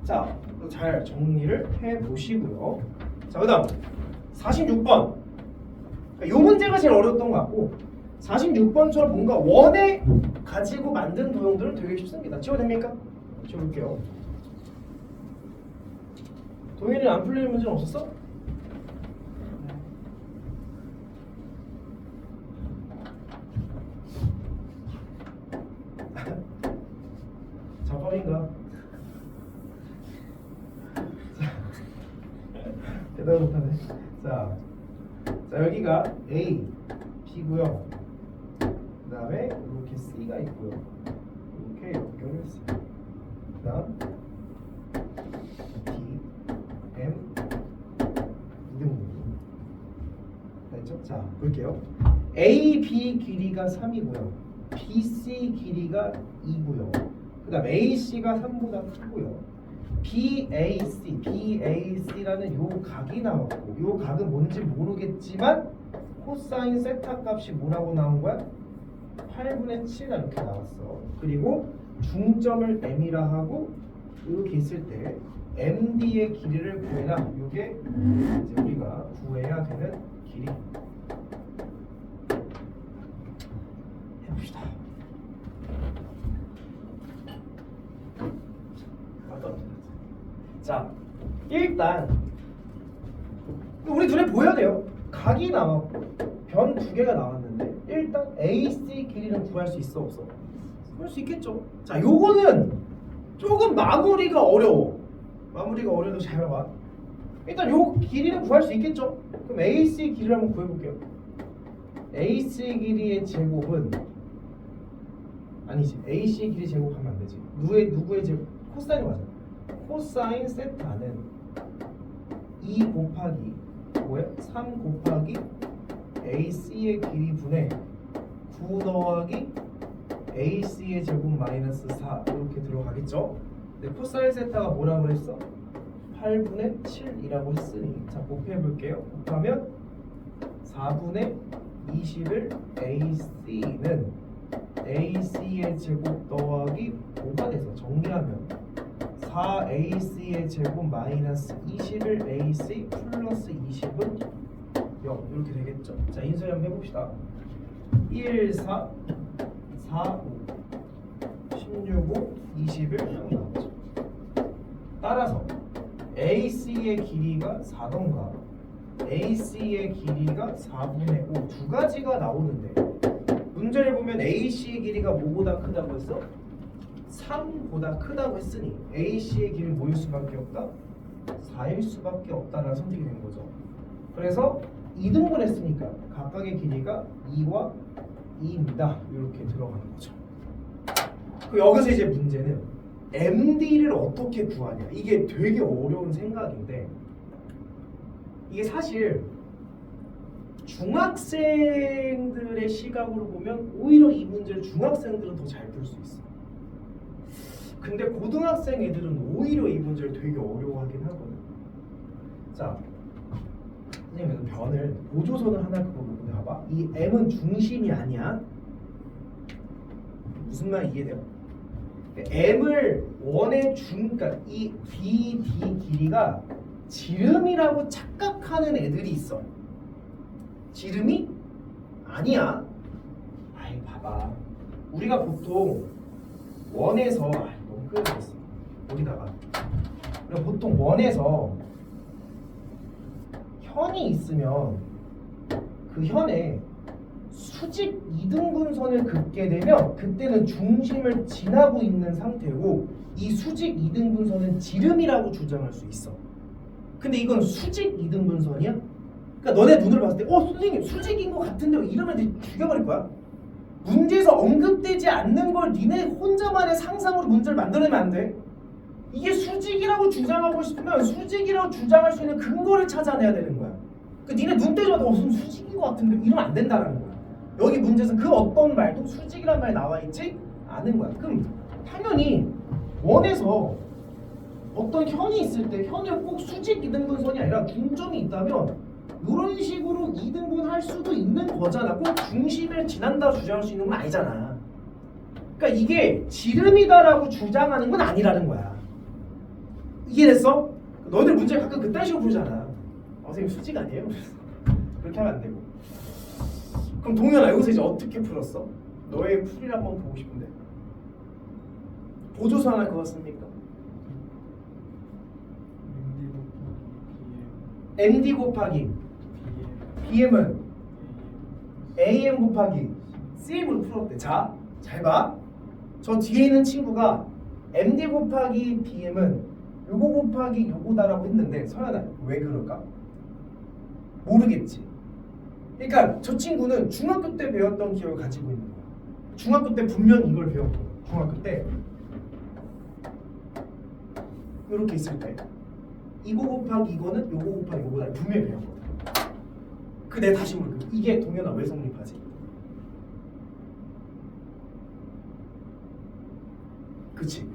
Speaker 1: 자, 잘 정리를 해보시고요. 자, 그 다음 46번. 이 문제가 제일 어려웠던 것 같고 46번처럼 뭔가 원에 가지고 만든 도형들은 되게 쉽습니다. 지워도 됩니까? 지워볼게요. 동현이 안 풀리는 문제는 없었어? 자법인가? 대답 못하네. 자, 여기가 A, B고요. 그 다음에 이렇게 C가 있고요. 이렇게 연결을 했어요. 그 다음 D, M, 이등분. 됐죠? 자, 볼게요. A, B 길이가 3이고요. B, C 길이가 2고요. 그 다음 A, C가 3보다 크고요. BAC라는 요 각이 나왔고 요 각은 뭔지 모르겠지만 코사인 세타 값이 뭐라고 나온 거야? 8분의 7 이렇게 나왔어. 그리고 중점을 M이라 하고 이렇게 있을 때 MD의 길이를 구해라. 요게 이제 우리가 구해야 되는 길이. 해봅시다. 자, 일단 우리 눈에 보여야 돼요. 각이 나왔고 변 두 개가 나왔는데 일단 AC 길이는 구할 수 있어 없어? 구할 수 있겠죠. 자, 요거는 조금 마무리가 어려워. 마무리가 어려도 잘 봐봐. 일단 요 길이는 구할 수 있겠죠. 그럼 AC 길이를 한번 구해볼게요. AC 길이의 제곱은 아니지. AC 길이 제곱하면 안 되지. 누구의 제곱? 코사인 맞아. 코사인 세타는 2 곱하기 뭐예요? 3 곱하기 AC의 길이 분의 9 더하기 AC의 제곱 마이너스 4 이렇게 들어가겠죠? 근데 코사인 세타가 뭐라고 그랬어? 8분의 7이라고 했으니 자 곱해볼게요. 곱하면 4분의 20을 AC는 AC의 제곱 더하기 5가 돼서 정리하면 4AC의 제곱 마이너스 21 AC 플러스 20은 0 이렇게 되겠죠. 자, 인수리 한번 해봅시다. 1, 4, 4, 5 16, 5, 21 0이 나오죠. 따라서 AC의 길이가 4던가 AC의 길이가 4분의 5 두 가지가 나오는데 문제를 보면 AC의 길이가 뭐보다 크다고 했어? 3보다 크다고 했으니 AC의 길이는 뭐일 수밖에 없다? 4일 수밖에 없다라는 선택이 된 거죠. 그래서 2등분 했으니까 각각의 길이가 2와 2입니다. 이렇게 들어가는 거죠. 여기서 이제 문제는 MD를 어떻게 구하냐. 이게 되게 어려운 생각인데 이게 사실 중학생들의 시각으로 보면 오히려 이 문제를 중학생들은 더 잘 풀 수 있어. 근데 고등학생 애들은 오히려 이 문제를 되게 어려워하긴 하거든. 자, 선생님은 변을 보조선을 하나 그거보고 봐봐. 이 M은 중심이 아니야. 무슨 말 이해돼요? M을 원의 그러니까 이 BD 길이가 지름이라고 착각하는 애들이 있어. 지름이 아니야. 아이 봐봐. 우리가 보통 원에서 너무 끄집었어. 여기다가 우리가 보통 원에서 현이 있으면 그 현에 수직 이등분선을 긋게 되면 그때는 중심을 지나고 있는 상태고 이 수직 이등분선은 지름이라고 주장할 수 있어. 근데 이건 수직 이등분선이야? 그러니까 너네 눈으로 봤을 때 선생님 수직인 것 같은데 이러면 네 죽여버릴 거야. 문제에서 언급되지 않는 걸 니네 혼자만의 상상으로 문제를 만들어내면 안 돼. 이게 수직이라고 주장하고 싶으면 수직이라고 주장할 수 있는 근거를 찾아내야 되는 거야. 그 니네 눈 떼자마자 무슨 수직인 것 같은데 이러면 안 된다는 거야. 여기 문제에서 그 어떤 말도 수직이란 말이 나와 있지 않은 거야. 그럼 당연히 원에서 어떤 현이 있을 때 현을 꼭 수직 이등분선이 아니라 중점이 있다면 이런 식으로 이등분 할 수도 있는 거잖아. 꼭 중심을 지난다 주장할 수 있는 건 아니잖아. 그러니까 이게 지름이다라고 주장하는 건 아니라는 거야. 이해됐어? 너희들 문제 가끔 그딴 식으로 풀잖아. 선생님 수직 아니에요? 그렇게 하면 안 되고. 그럼 동현아 여기서 이제 어떻게 풀었어? 너의 풀이를 한번 보고 싶은데. 보조수 하나 그었습니까? MD 곱하기 BM은 AM 곱하기 CM으로 풀었대. 자, 잘 봐. 저 뒤에 있는 친구가 MD 곱하기 BM은 요거 곱하기 요거다라고 했는데 서연아 왜 그럴까? 모르겠지. 그러니까 저 친구는 중학교 때 배웠던 기억을 가지고 있는 거야. 중학교 때 분명히 이걸 배웠고 중학교 때 이렇게 있을 때 이거 곱하기 이거는 요거 곱하기 요거다 분명히 배웠거든. 내 다시 물을게. 이게 동현아 왜 성립하지? 그치?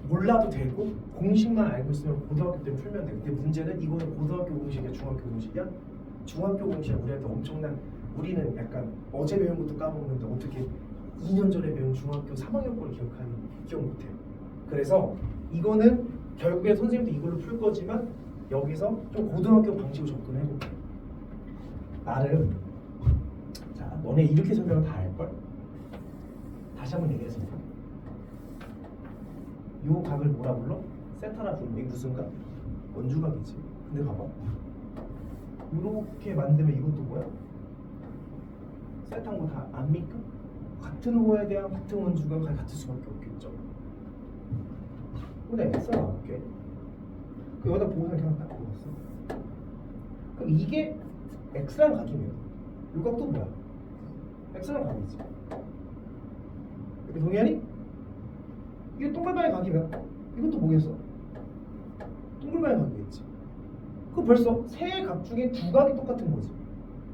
Speaker 1: 몰라도 되고 공식만 알고 있으면 고등학교 때 풀면 돼. 근데 문제는 이거는 고등학교 공식이야 중학교 공식이야? 중학교 공식이야. 우리한테 엄청난 우리는 약간 어제 배운 것도 까먹는데 어떻게 2년 전에 배운 중학교 3학년 거를 기억 못해요. 그래서 이거는 결국에 선생님도 이걸로 풀 거지만 여기서 좀 고등학교 방식으로 접근해볼게. 나름 자 너네 이렇게 설명을 다 할걸? 다시 한번 얘기해서 요 각을 뭐라 불러? 세타라 불러. 이게 무슨 각? 원주각이지. 근데 봐봐 이렇게 만들면 이것도 뭐야? 세타인 거 다 압니까? 같은 호에 대한 같은 원주각이 같을 수밖에 없겠죠. 그래 X가 나올게. 그 여기다 보호선 그냥 딱 그었어. 그럼 이게 X랑 각이면 이 각도 뭐야? X랑 각이지. 이렇게 동의하니? 이게 동글방의 각이면 이것도 뭐겠어? 동글방의 각이겠지. 그럼 벌써 세 각 중에 두 각이 똑같은 거지.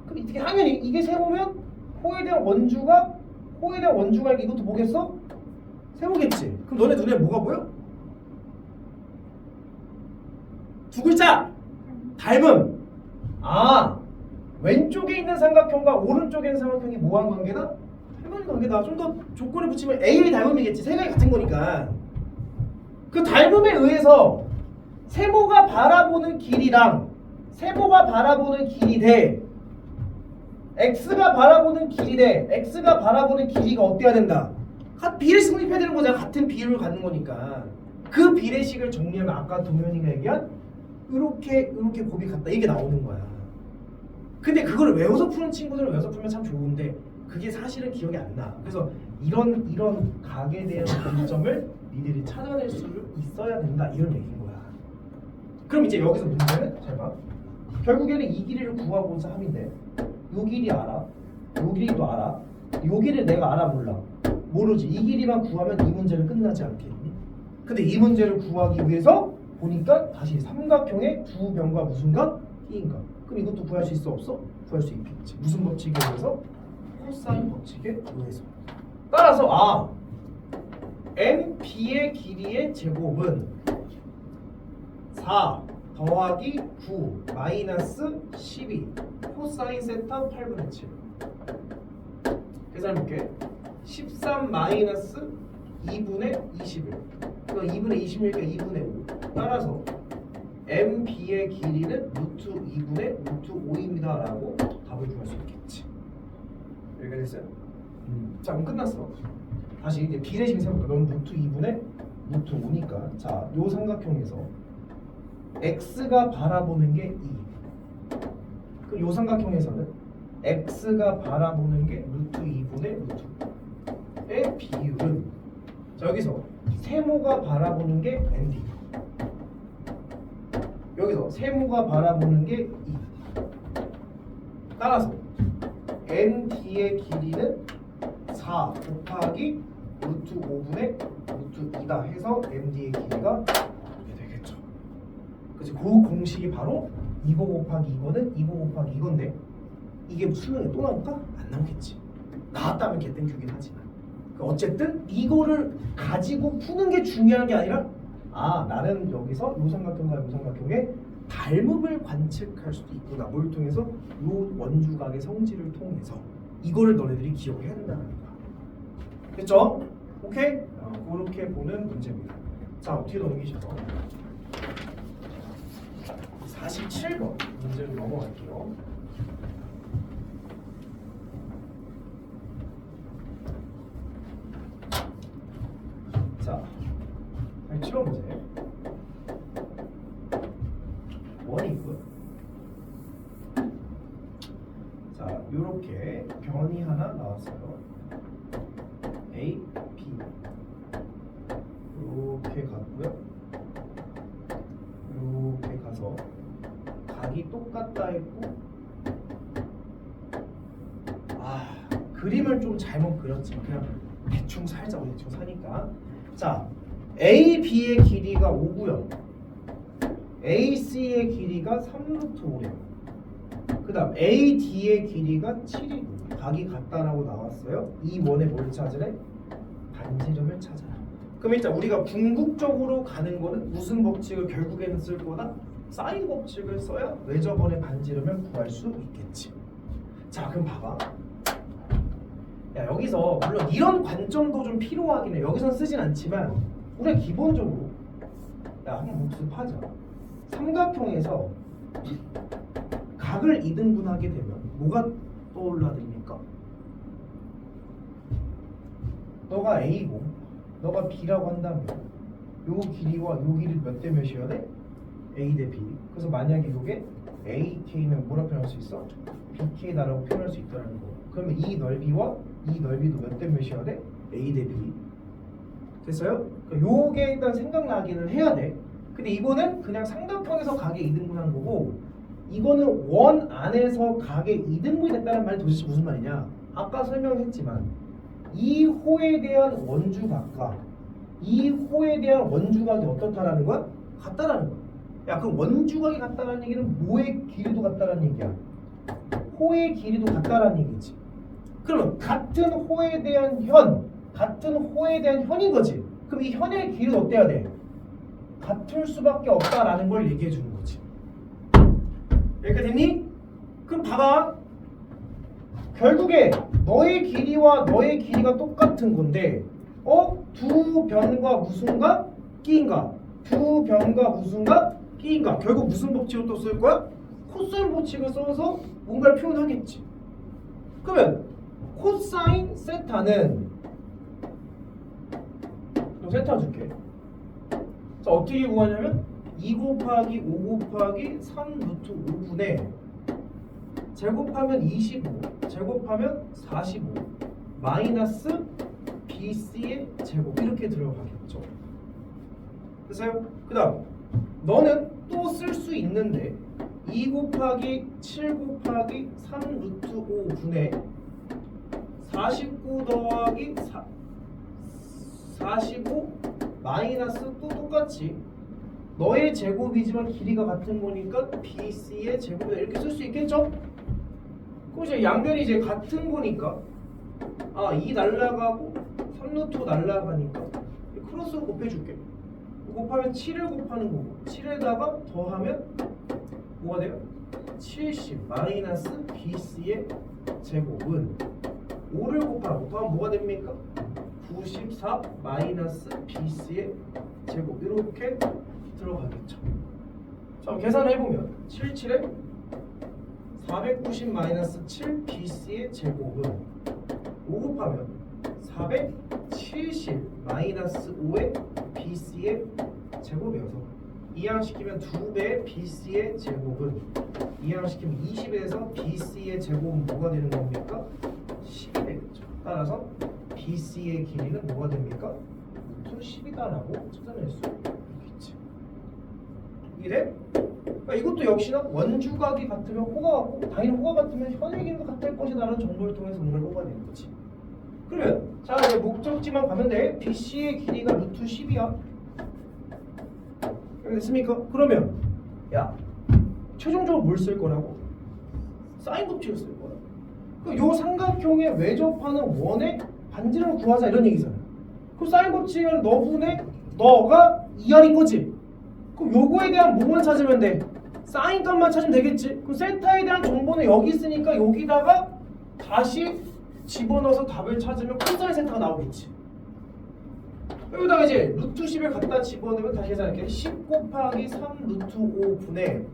Speaker 1: 그럼 이게 당연히 이게 세모면 호에 대한 원주각 이것도 뭐겠어? 세모겠지. 그럼 너네 눈에 뭐가 보여? 두 글자! 닮음! 아! 왼쪽에 있는 삼각형과 오른쪽에 있는 삼각형이 뭐한 관계다? 닮은 관계다. 좀 더 조건을 붙이면 A의 닮음이겠지. 세 가지 같은 거니까. 그 닮음에 의해서 세모가 바라보는 길이랑 세모가 바라보는 길이 대 X가 바라보는 길이 대 X가 바라보는 길이가 어때야 된다? 비례식 성립해야 되는 거잖아. 같은 비율을 갖는 거니까. 그 비례식을 정리하면 아까 동현이가 얘기한 이렇게 곱이 같다 이게 나오는 거야. 근데 그걸 외워서 푸는 친구들은 외워서 풀면 참 좋은데 그게 사실은 기억이 안 나. 그래서 이런 각에 대한 관점을 니들이 찾아낼 수 있어야 된다 이런 얘기인 거야. 그럼 이제 여기서 문제는 잘 봐. 결국에는 이 길이를 구하고자 함인데 요 길이 알아, 요 길이도 알아, 요 길이를 내가 알아 몰라? 모르지. 이 길이만 구하면 이 문제는 끝나지 않겠니? 근데 이 문제를 구하기 위해서 보니까 다시 삼각형의 두 변과 무슨 각? P인가? 그럼 이것도 구할 수 있어 없어? 구할 수 있겠지. 무슨 법칙에 의해서? 코사인 법칙에 의해서. 따라서 MP의 길이의 제곱은 4 더하기 9 마이너스 12 코사인 세타 8분의 7. 계산해볼게. 13 마이너스 2분의 21. 그럼 2분의 26이니까 2분의 5. 따라서 MB의 길이는 루트 2분의 루트 5입니다 라고 답을 구할 수 있겠지. 여기가 됐어요? 자 그럼 끝났어. 다시 이제 비례식 세볼까. 넌 루트 2분의 루트 5니까 자 요 삼각형에서 x가 바라보는 게 2. 그럼 요 삼각형에서는 x가 바라보는 게 루트 2분의 루트 5의 비율은 자 여기서 세모가 바라보는 게 ND, 여기서 세모가 바라보는 게 2. 따라서 ND의 길이는 4 곱하기 루트 5분의 루트 2다 해서 ND의 길이가 이렇게 되겠죠. 그래서 그 공식이 바로 이거 곱하기 이거는 이거 곱하기 이건데 이게 수능에 또 나올까? 안 나오겠지. 나왔다면 개땡큐긴 하지만 어쨌든 이거를 가지고 푸는 게 중요한 게 아니라 나는 여기서 요 삼각형과 요 삼각형의 닮음을 관측할 수도 있구나. 뭘 통해서? 요 원주각의 성질을 통해서. 이거를 너네들이 기억해야 된다는 거야. 됐죠? 오케이? 그렇게 보는 문제입니다. 자, 어떻게 넘기셔서 47번 문제로 넘어갈게요. 자, 47번 문제. 원이고요. 자, 요렇게 변이 하나 나왔어요. A, B 이렇게 갔고요. 이렇게 가서 각이 똑같다 했고 그림을 좀 잘못 그렸지만 그냥 대충 살자. 우리 대충 사니까. 자, A, B의 길이가 5고요. AC의 길이가 3루트 5래요. 그 다음 AD의 길이가 7이고 각이 같다라고 나왔어요. 이 원의 뭘 찾으래? 반지름을 찾아라. 그럼 일단 우리가 궁극적으로 가는 거는 무슨 법칙을 결국에는 쓸 거다? 사인 법칙을 써야 외접원의 반지름을 구할 수 있겠지. 자, 그럼 봐봐. 야, 여기서 물론 이런 관점도 좀 필요하긴 해. 여기선 쓰진 않지만 우리가 기본적으로 한번 복습하자. 삼각형에서 각을 2등분하게 되면 뭐가 떠올라듭니까? 너가 A고 너가 B라고 한다면 요 길이와 요 길이 몇 대 몇이어야 돼? A 대 B. 그래서 만약에 요게 AK면 뭐라 표현할 수 있어? BK다라고 표현할 수 있다는 거. 그러면 이 넓이와 이 넓이도 몇 대 몇이어야 돼? A 대 B. 됐어요? 그러니까 요게 일단 생각나기는 해야 돼. 근데 이거는 그냥 삼각형에서 각의 2등분한 거고 이거는 원 안에서 각의 2등분이 됐다는 말이 도대체 무슨 말이냐? 아까 설명했지만 이 호에 대한 원주각과 이 호에 대한 원주각이 어떻다라는 거야? 같다라는 거야. 야, 그럼 원주각이 같다라는 얘기는 뭐의 길이도 같다라는 얘기야? 호의 길이도 같다라는 얘기지. 그러면 같은 호에 대한 현인 거지. 그럼 이 현의 길이는 어때야 돼? 같을 수밖에 없다라는 걸 얘기해 주는 거지. 여기까지 됐니? 그럼 봐봐. 결국에 너의 길이와 너의 길이가 똑같은 건데 두 변과 무슨 각? 끼인가? 두 변과 무슨 각? 끼인가? 결국 무슨 법칙을 또 쓸 거야? 코사인 법칙을 써서 뭔가를 표현하겠지. 그러면 코사인 세타는 너 세타 줄게. 자, 어떻게 구하냐면 2 곱하기 5 곱하기 3 루트 5분의 제곱하면 25 제곱하면 45 마이너스 BC의 제곱 이렇게 들어가겠죠. 됐어요? 그 다음 너는 또 쓸 수 있는데 2 곱하기 7 곱하기 3 루트 5분의 49 더하기 45 마이너스 또 똑같이 너의 제곱이지만 길이가 같은 거니까 BC의 제곱이다 이렇게 쓸 수 있겠죠? 그럼 이제 양변이 이제 같은 거니까 2 날라가고 3루트 날라가니까 크로스로 곱해줄게. 곱하면 7을 곱하는 거고 7에다가 더하면 뭐가 돼요? 70 마이너스 BC의 제곱은 5를 곱하고 더하면 뭐가 됩니까? 94 마이너스 BC의 제곱 이렇게 들어가겠죠. 자, 계산을 해보면 77에 490 마이너스 7 BC의 제곱은 5 곱하면 470 마이너스 5의 BC의 제곱이어서 이항시키면 2배의 BC의 제곱은 이항시키면 20에서 BC의 제곱은 뭐가 되는 겁니까? 10이 되겠죠. 따라서 BC의 길이는 뭐가 됩니까? 루트 10이다라고 찾아낼 수 있겠지. 이래? 그러니까 이것도 역시나 원주각이 같으면 호가 같고 당연히 호가 같으면 현의 길이가 같을 것이라는 정보를 통해서 뭔가를 뽑아내는 거지. 그러면 자 이제 목적지만 가면 돼. BC의 길이가 루트 10이야. 됐습니까? 그러면 야 최종적으로 뭘 쓸 거라고? 사인 법칙을 쓸 거야. 요 삼각형에 외접하는 원의 반지름을 구하자 이런 얘기잖아. 그 사인 법칙은 너분의 너가 2R인 거지. 그럼 요거에 대한 뭐만 찾으면 돼? 사인 값만 찾으면 되겠지. 그럼 세타에 대한 정보는 여기 있으니까 여기다가 다시 집어넣어서 답을 찾으면 코사인 세타가 나오겠지. 여기다가 이제 루트 10을 갖다 집어넣으면 다시 계산할게. 10 곱하기 3 루트 5분의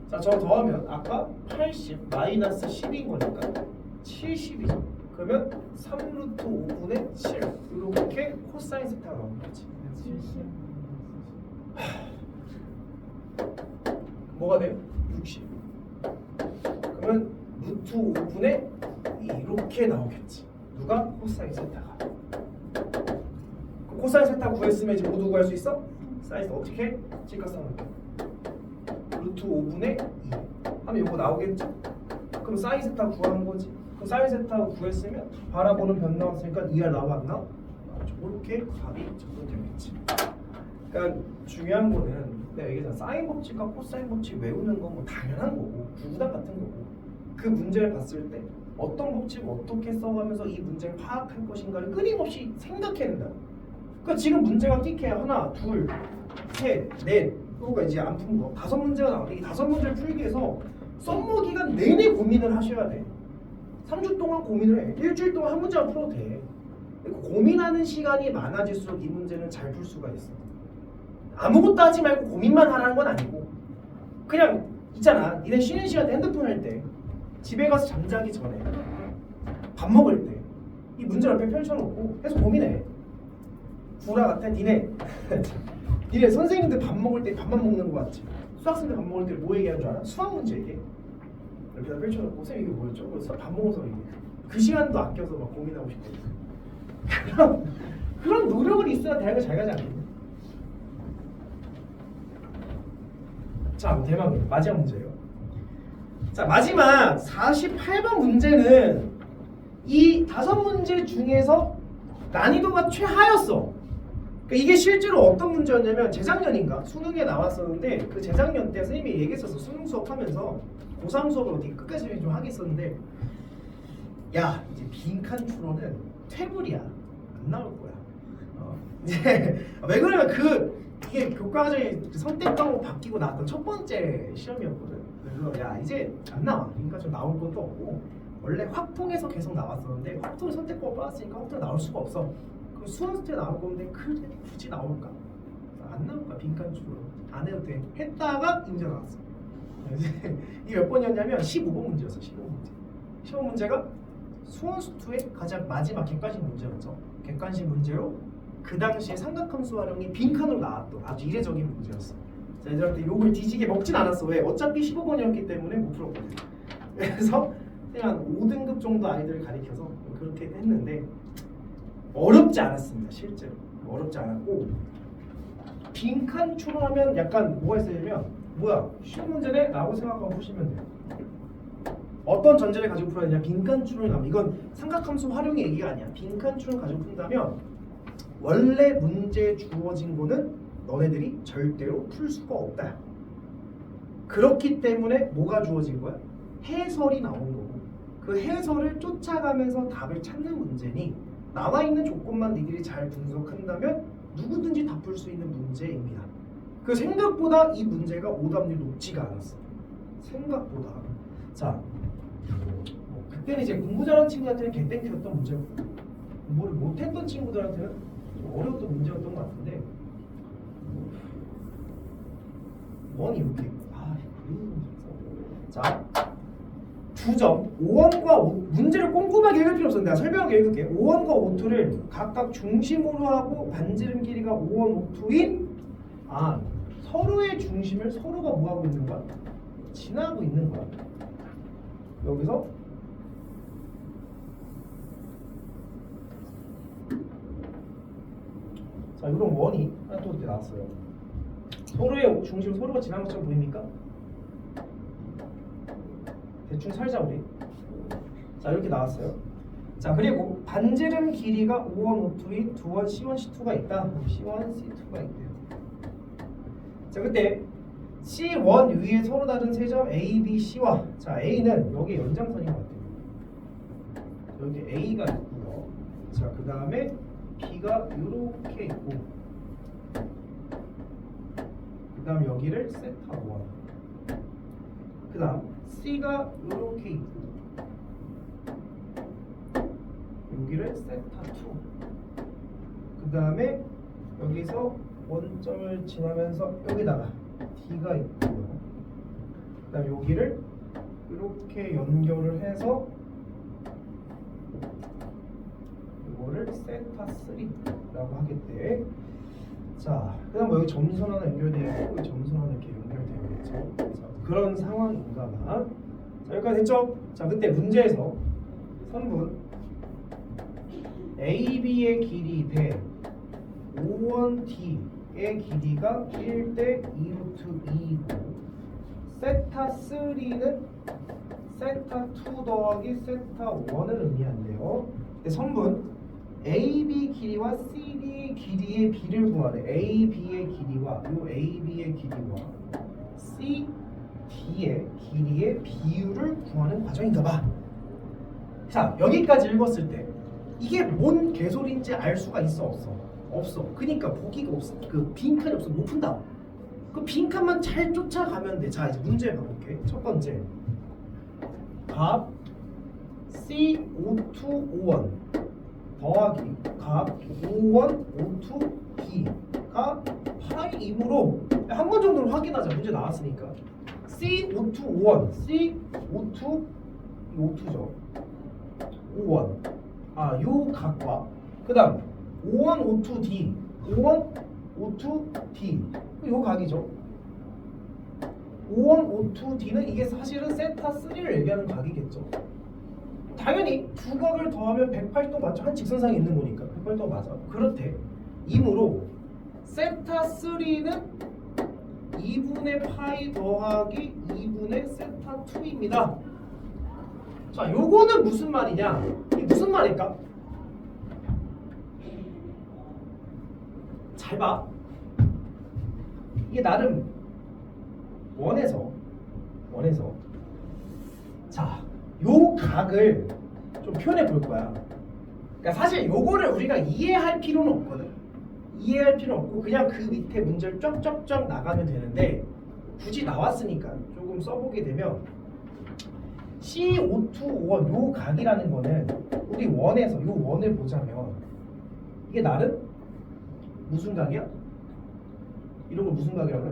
Speaker 1: 자 저거 더하면 아까 80 마이너스 10인 거니까 70이죠. 그러면 3 루트 5분의 7 이렇게 코사인 세타가 나오는 거지. 뭐가 돼요? 60. 그러면 루트 5분의 2 이렇게 나오겠지. 누가? 코사인 세타가. 코사인 세타 구했으면 이제 모두 구할 수 있어? 사인 세타 어떻게? 직각삼각형 루트 5분의 2 하면 이거 나오겠죠? 그럼 사인 세타 구하는 거지. 그럼 사인 세타 구했으면 바라보는 변 나왔으니까 2R 나와 안 나와? 이렇게 답이 적용되겠지. 그러니까 중요한 거는 내가 얘기했잖아. 사인 법칙과 코사인 법칙 외우는 건 뭐 당연한 거고 구구단 같은 거고 그 문제를 봤을 때 어떤 법칙을 어떻게 써가면서 이 문제를 파악할 것인가를 끊임없이 생각해야 된다. 그러니까 지금 문제가 띡해 하나, 둘, 셋, 넷 그러니까 이제 안 푼 거 5문제가 나오는데 이 5문제를 풀기 위해서 썸머 기간 내내 고민을 하셔야 돼. 3주 동안 고민을 해. 일주일 동안 한 문제만 풀어도 돼. 고민하는 시간이 많아질수록 이 문제는 잘 풀 수가 있어. 아무것도 하지 말고 고민만 하라는 건 아니고 그냥 있잖아. 니네 쉬는 시간에 핸드폰 할 때 집에 가서 잠자기 전에 밥 먹을 때 이 문제를 옆에 펼쳐놓고 계속 고민해. 구라 같아. 니네 선생님들 밥 먹을 때 밥만 먹는 거 같지? 수학생들 밥 먹을 때 뭐 얘기하는 줄 알아? 수학 문제 얘기해. 옆에다 펼쳐놓고 선생님 이게 뭐였죠? 그래서 밥 먹어서 얘기해. 그 시간도 아껴서 막 고민하고 싶거든. 그런 노력은 있어야 대학을 잘 가지 않겠니? 자, 대망의 마지막 문제예요. 자, 마지막 48번 문제는 이 5문제 중에서 난이도가 최하였어. 그러니까 이게 실제로 어떤 문제였냐면 재작년인가 수능에 나왔었는데 그 재작년 때 선생님이 얘기했었어. 수능 수업하면서 고3 수업을 어떻게 끝까지 좀 하겠었는데 야 이제 빈칸 추론은 퇴물이야. 안 나올 거야. 이제 왜 그러냐면 이게 교과과정이 선택 과목 바뀌고 나왔던 첫 번째 시험이었거든. 그래서 야 이제 안 나와. 그러니까 좀 나올 것도 없고 원래 확통에서 계속 나왔었는데 확통에 선택 과목 빠졌으니까 확통에 나올 수가 없어. 그럼 수원수태 나올 건데 그래 굳이 나올까? 안 나올 거야. 빈칸 추론 안 해도 돼. 했다가 이 문제 나왔어. 이게 몇 번이었냐면 15번 문제였어. 15문제. 15문제가 수원수투의 가장 마지막 객관식 문제였죠. 객관식 문제로 그 당시에 삼각함수 활용이 빈칸으로 나왔던 아주 이례적인 문제였어. 자, 얘들한테 욕을 뒤지게 먹진 않았어. 왜? 어차피 15번이었기 때문에 못 풀었거든. 그래서 그냥 5등급 정도 아이들을 가리켜서 그렇게 했는데 어렵지 않았습니다. 실제로 어렵지 않았고 빈칸 추론하면 약간 뭐가 있으냐면 뭐야 쉬운 문제네? 라고 생각하고 푸시면 돼요. 어떤 전제를 가지고 풀어야 되냐? 빈칸 추론이 나오면 이건 삼각함수 활용의 얘기가 아니야. 빈칸 추론 가지고 푼다면 원래 문제 주어진 거는 너네들이 절대로 풀 수가 없다. 그렇기 때문에 뭐가 주어진 거야? 해설이 나온 거고 그 해설을 쫓아가면서 답을 찾는 문제니 나와 있는 조건만 니들이 잘 분석한다면 누구든지 다 풀 수 있는 문제입니다. 그 생각보다 이 문제가 오답률 높지가 않았어. 생각보다. 자, 그때는 이제 공부 잘하는 친구한테는 개땡큐였던 문제고 공부를 못했던 친구들한테는 좀 어려웠던 문제였던 것 같은데 원이 이렇게 자, 2점 5원과 문제를 꼼꼼하게 읽을 필요 없어. 내가 설명하게 읽을게. 5원과 5투를 각각 중심으로 하고 반지름 길이가 5원 5투인 서로의 중심을 서로가 뭐하고 있는 거야? 지나고 있는 거야. 여기서 자 이런 원이 하나 또 이렇게 나왔어요. 서로의 중심을 서로가 지나는 것처럼 보입니까? 대충 살자 우리. 자 이렇게 나왔어요. 자 그리고 반지름 길이가 5원 5투인 2원 C1 C2가 있다. C1 C2가 있대요. 자 그때 C1 위에 서로 다른 세 점 A, B, C와 자 A는 여기 연장선인 것 같아요. 여기 A가 있고요. 자 그 다음에 B가 이렇게 있고 그 다음 여기를 세타 1 그 다음 C가 이렇게 있고 여기를 세타 2 그 다음에 여기서 원점을 지나면서 여기다가 D가 있고요. 그 다음 여기를 이렇게 연결을 해서 이거를 세타 3라고 하겠대. 자, 그 다음 뭐 여기 점선 하나 연결되어 있고 점선 하나 이렇게 연결되어 있죠. 그래서 그런 상황인가 봐. 자, 여기까지 됐죠? 자, 그때 문제에서 선분 AB의 길이 대 5원D의 길이가 1대 2루트 2이고 세타 3는 세타 2 더하기 세타 1을 의미한대요. 근데 선분 AB 길이와 CD 길이의 비를 구하래. AB의 길이와 요 AB의 길이와 CD의 길이의 비율을 구하는 과정인가 봐. 자, 여기까지 읽었을 때 이게 뭔 개소리인지 알 수가 있어 없어? 없어. 그러니까 보기가 없어. 그 빈칸이 없어. 못 푼다. 그 빈칸만 잘 쫓아가면 돼. 자, 이제 문제 봐볼게. 첫 번째 값 C525원 더하기 값 5원 5투B가 파이이므로 한 번 정도는 확인하자. 문제 나왔으니까 C525원 C5투 5투죠 5원 요 각과 그 다음 5원 5투D 5원 5투D 요 각이죠. 5원 5투D는 이게 사실은 세타 3를 얘기하는 각이겠죠. 당연히 두 각을 더하면 108도 맞죠? 한 직선상에 있는 거니까 108도 맞아. 그렇대. 이므로 세타 3는 2분의 파이 더하기 2분의 세타 2입니다. 자, 요거는 무슨 말이냐? 이게 무슨 말일까? 잘 봐. 이게 나름 원에서 자, 요 각을 좀 표현해 볼 거야. 그러니까 사실 요거를 우리가 이해할 필요는 없거든. 이해할 필요 없고 그냥 그 밑에 문제를 쫙쫙쫙 나가면 되는데 굳이 나왔으니까 조금 써보게 되면 C525원 요 각이라는 거는 우리 원에서 요 원을 보자면 이게 나름 무슨 각이야? 이런 걸 무슨 각이라고 해?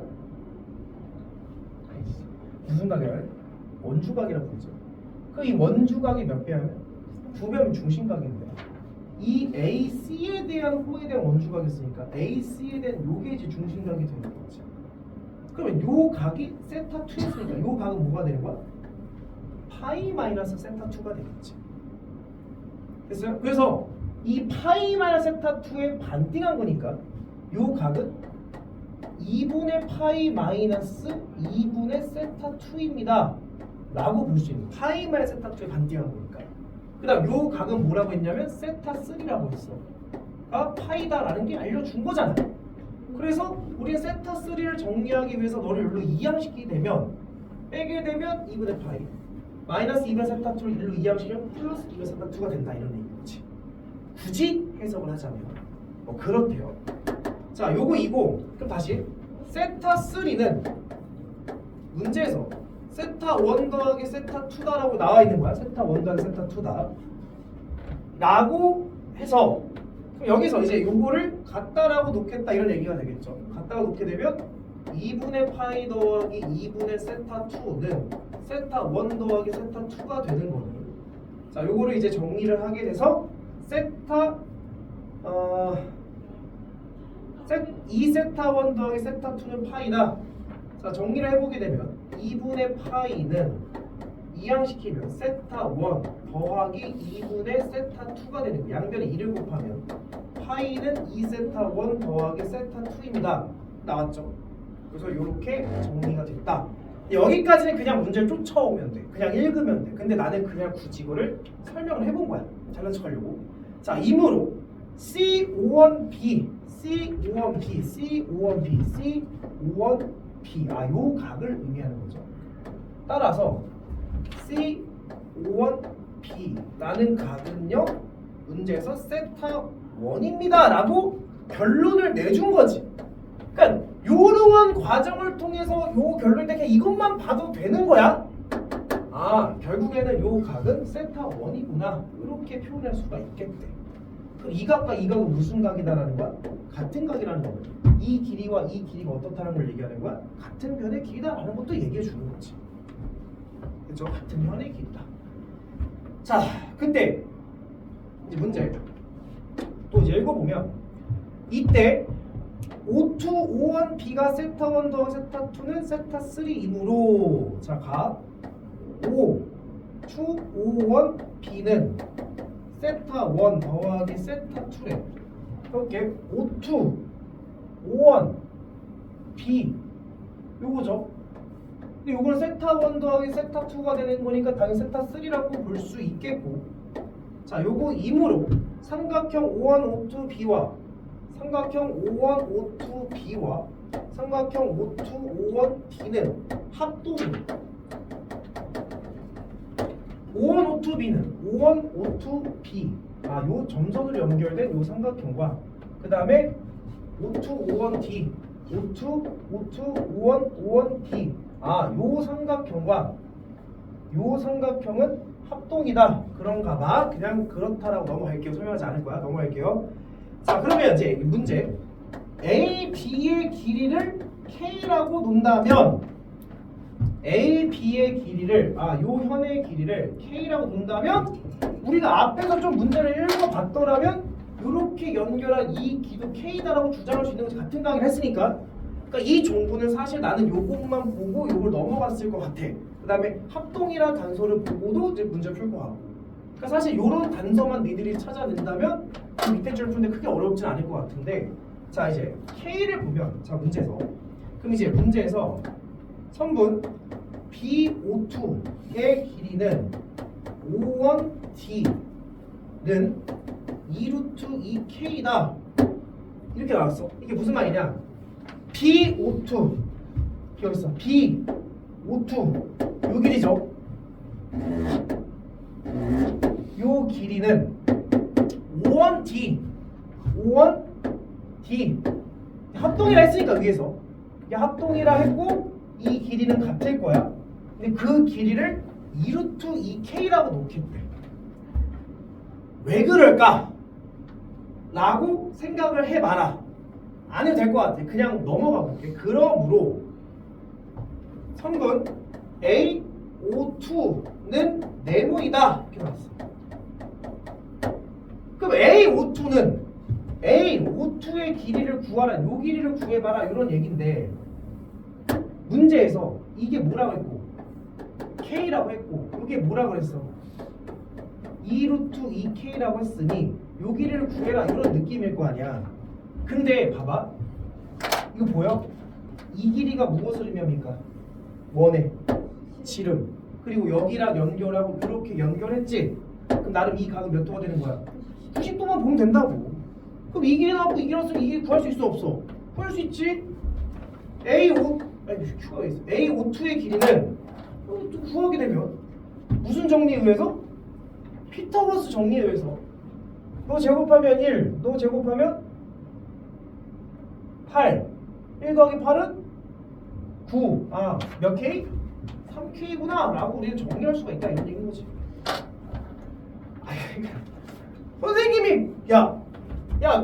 Speaker 1: 무슨 각이라고 해? 원주각이라고 부르죠. 그 이 원주각이 몇 배하면 9배면 중심각인데 이 AC에 대한 호에 대한 원주각이 있으니까 AC에 대한 요게 이제 중심각이 되는 거지. 그러면 요 각이 세타 2였으니까 요 각은 뭐가 되는 거야? 파이 마이너스 세타 2가 되겠지. 됐어요? 그래서 이 파이 마이너스 세타 2에 반띵한 거니까 요 각은 2분의 파이 마이너스 2분의 세타 2입니다 라고 볼 수 있는, 파이 마이너스 세타 2에 반띵한 거니까. 그 다음 요 각은 뭐라고 했냐면 세타 3라고 했어. 아 파이다 라는 게 알려준 거잖아. 그래서 우리는 세타 3를 정리하기 위해서 너를 일로 이항시키게 되면, 빼게 되면 2분의 파이 마이너스 2분의 세타 2를 일로 이항시키면 플러스 2분의 세타 2가 된다 이런 얘기지. 굳이 해석을 하자면 뭐 그렇대요. 자 요거 이고, 그럼 다시 세타 3는 문제에서 세타 1 더하기 세타 2다라고 나와 있는 거야. 세타 1 더하기 세타 2다 라고 해서 여기서 이제 요거를 같다라고 놓겠다 이런 얘기가 되겠죠. 같다고 놓게 되면 2분의 파이 더하기 2분의 세타 2는 세타 1 더하기 세타 2가 되는 거니. 자 요거를 이제 정리를 하게 돼서 세타 2세타 1 더하기 세타 2는 파이다. 자 정리를 해보게 되면 2분의 파이는 이항시키면 세타 1 더하기 2분의 세타 2가 되는 거예요. 양변에 2를 곱하면 파이는 2세타 1 더하기 세타 2입니다. 나왔죠? 그래서 이렇게 정리가 됐다. 여기까지는 그냥 문제를 쫓아오면 돼. 그냥 읽으면 돼. 근데 나는 그냥 굳이 이거를 설명을 해본 거야. 잘난 척하려고. 자, 이므로 C51B, C51B, C51B, C51B 아, 요 각을 의미하는 거죠. 따라서 C51B라는 각은요 문제에서 세타 1입니다 라고 결론을 내준 거지. 그러니까 요러한 과정을 통해서 요 결론이 그냥 이것만 봐도 되는 거야. 아 결국에는 요 각은 세타 1이구나 이렇게 표현할 수가 있겠대. 그럼 이 각과 이 각은 무슨 각이다라는 거야? 같은 각이라는 거거든. 이 길이와 이 길이가 어떻다는 걸 얘기하는 거야? 같은 변의 길이다라는 것도 얘기해 주는 거지. 그렇죠? 같은 변의 길이다. 자, 근데 이제 문제 또 이제 읽어보면 이때 O2, O1, B가 세타 1 더하기 세타 2는 세타 3이므로 자, 각 O, 2, O1, B는 세타 1 더하기 세타 2래. 이렇게 O2, O1, B 요거죠. 근데 요걸 세타 1 더하기 세타 2가 되는 거니까 당연히 세타 3라고 볼 수 있겠고, 자 요거 이므로 삼각형 O1, O2, B와 삼각형 O1, O2, B와 삼각형 O2, O1, B는 합동입니다. O1, O2, B는 O1, O2, B 요 점선으로 연결된 요 삼각형과 그 다음에 O2, O1, D O2, O2, O1, O1, D 요 삼각형과 요 삼각형은 합동이다. 그런가 봐. 그냥 그렇다라고 넘어갈게요. 설명하지 않을 거야. 넘어갈게요. 자 그러면 이제 문제 A, B의 길이를 K라고 놓는다면 A, B의 길이를 요 현의 길이를 K라고 놓는다면 우리가 앞에서 좀 문제를 읽어봤더라면 이렇게 연결한 이 길도 K다라고 주장할 수 있는 것이 같은 강의를 했으니까, 그러니까 이 정보는 사실 나는 요것만 보고 요걸 넘어갔을 것 같아. 그 다음에 합동이라는 단서를 보고도 이제 문제 풀 것 같고, 그러니까 사실 요런 단서만 니들이 찾아낸다면 그 밑에 줄을 푸는데 크게 어렵진 않을 것 같은데, 자 이제 K를 보면 자 문제에서 그럼 이제 문제에서 선분 BO2의 길이는 O1T는 2루트 2K다 이렇게 나왔어. 이게 무슨 말이냐? BO2 여기 있어. BO2 요 길이죠. 요 길이는 O1D 합동이라 했으니까 위에서 합동이라 했고 이 길이는 같을 거야. 근데 그 길이를 2루트 2K라고 놓겠대. 왜 그럴까? 라고 생각을 해봐라. 안 해도 될 것 같아. 그냥 넘어가 볼게. 그러므로 성분 AO2는 네모이다 이렇게 나왔어. 그럼 AO2의 길이를 구하라, 요 길이를 구해봐라 이런 얘긴데, 문제에서 이게 뭐라고 했고 K라고 했고 그게 뭐라 그랬어? 2 루트 2k라고 했으니 여기를 구해라 이런 느낌일 거 아니야. 근데 봐봐, 이거 보여? 이 길이가 무엇을 의미합니까? 원의 지름. 그리고 여기랑 연결하고 이렇게 연결했지? 그럼 나름 이 각은 몇 도가 되는 거야? 90도만 보면 된다고. 그럼 이 길이 나왔고 이 길이 나왔으면 이 길이 구할 수 있어 없어? 구할 수 있지? Q가 있어. A52의 길이는 또 구하게 되면 무슨 정리에 의해서? 피타고라스 정리에 의해서 너 제곱하면 1, 너 제곱하면 8, 1 더하기 8은 9. 아, 몇 K? 3K구나 라고 우리는 정리할 수가 있다 이런 얘기인 거지. 선생님이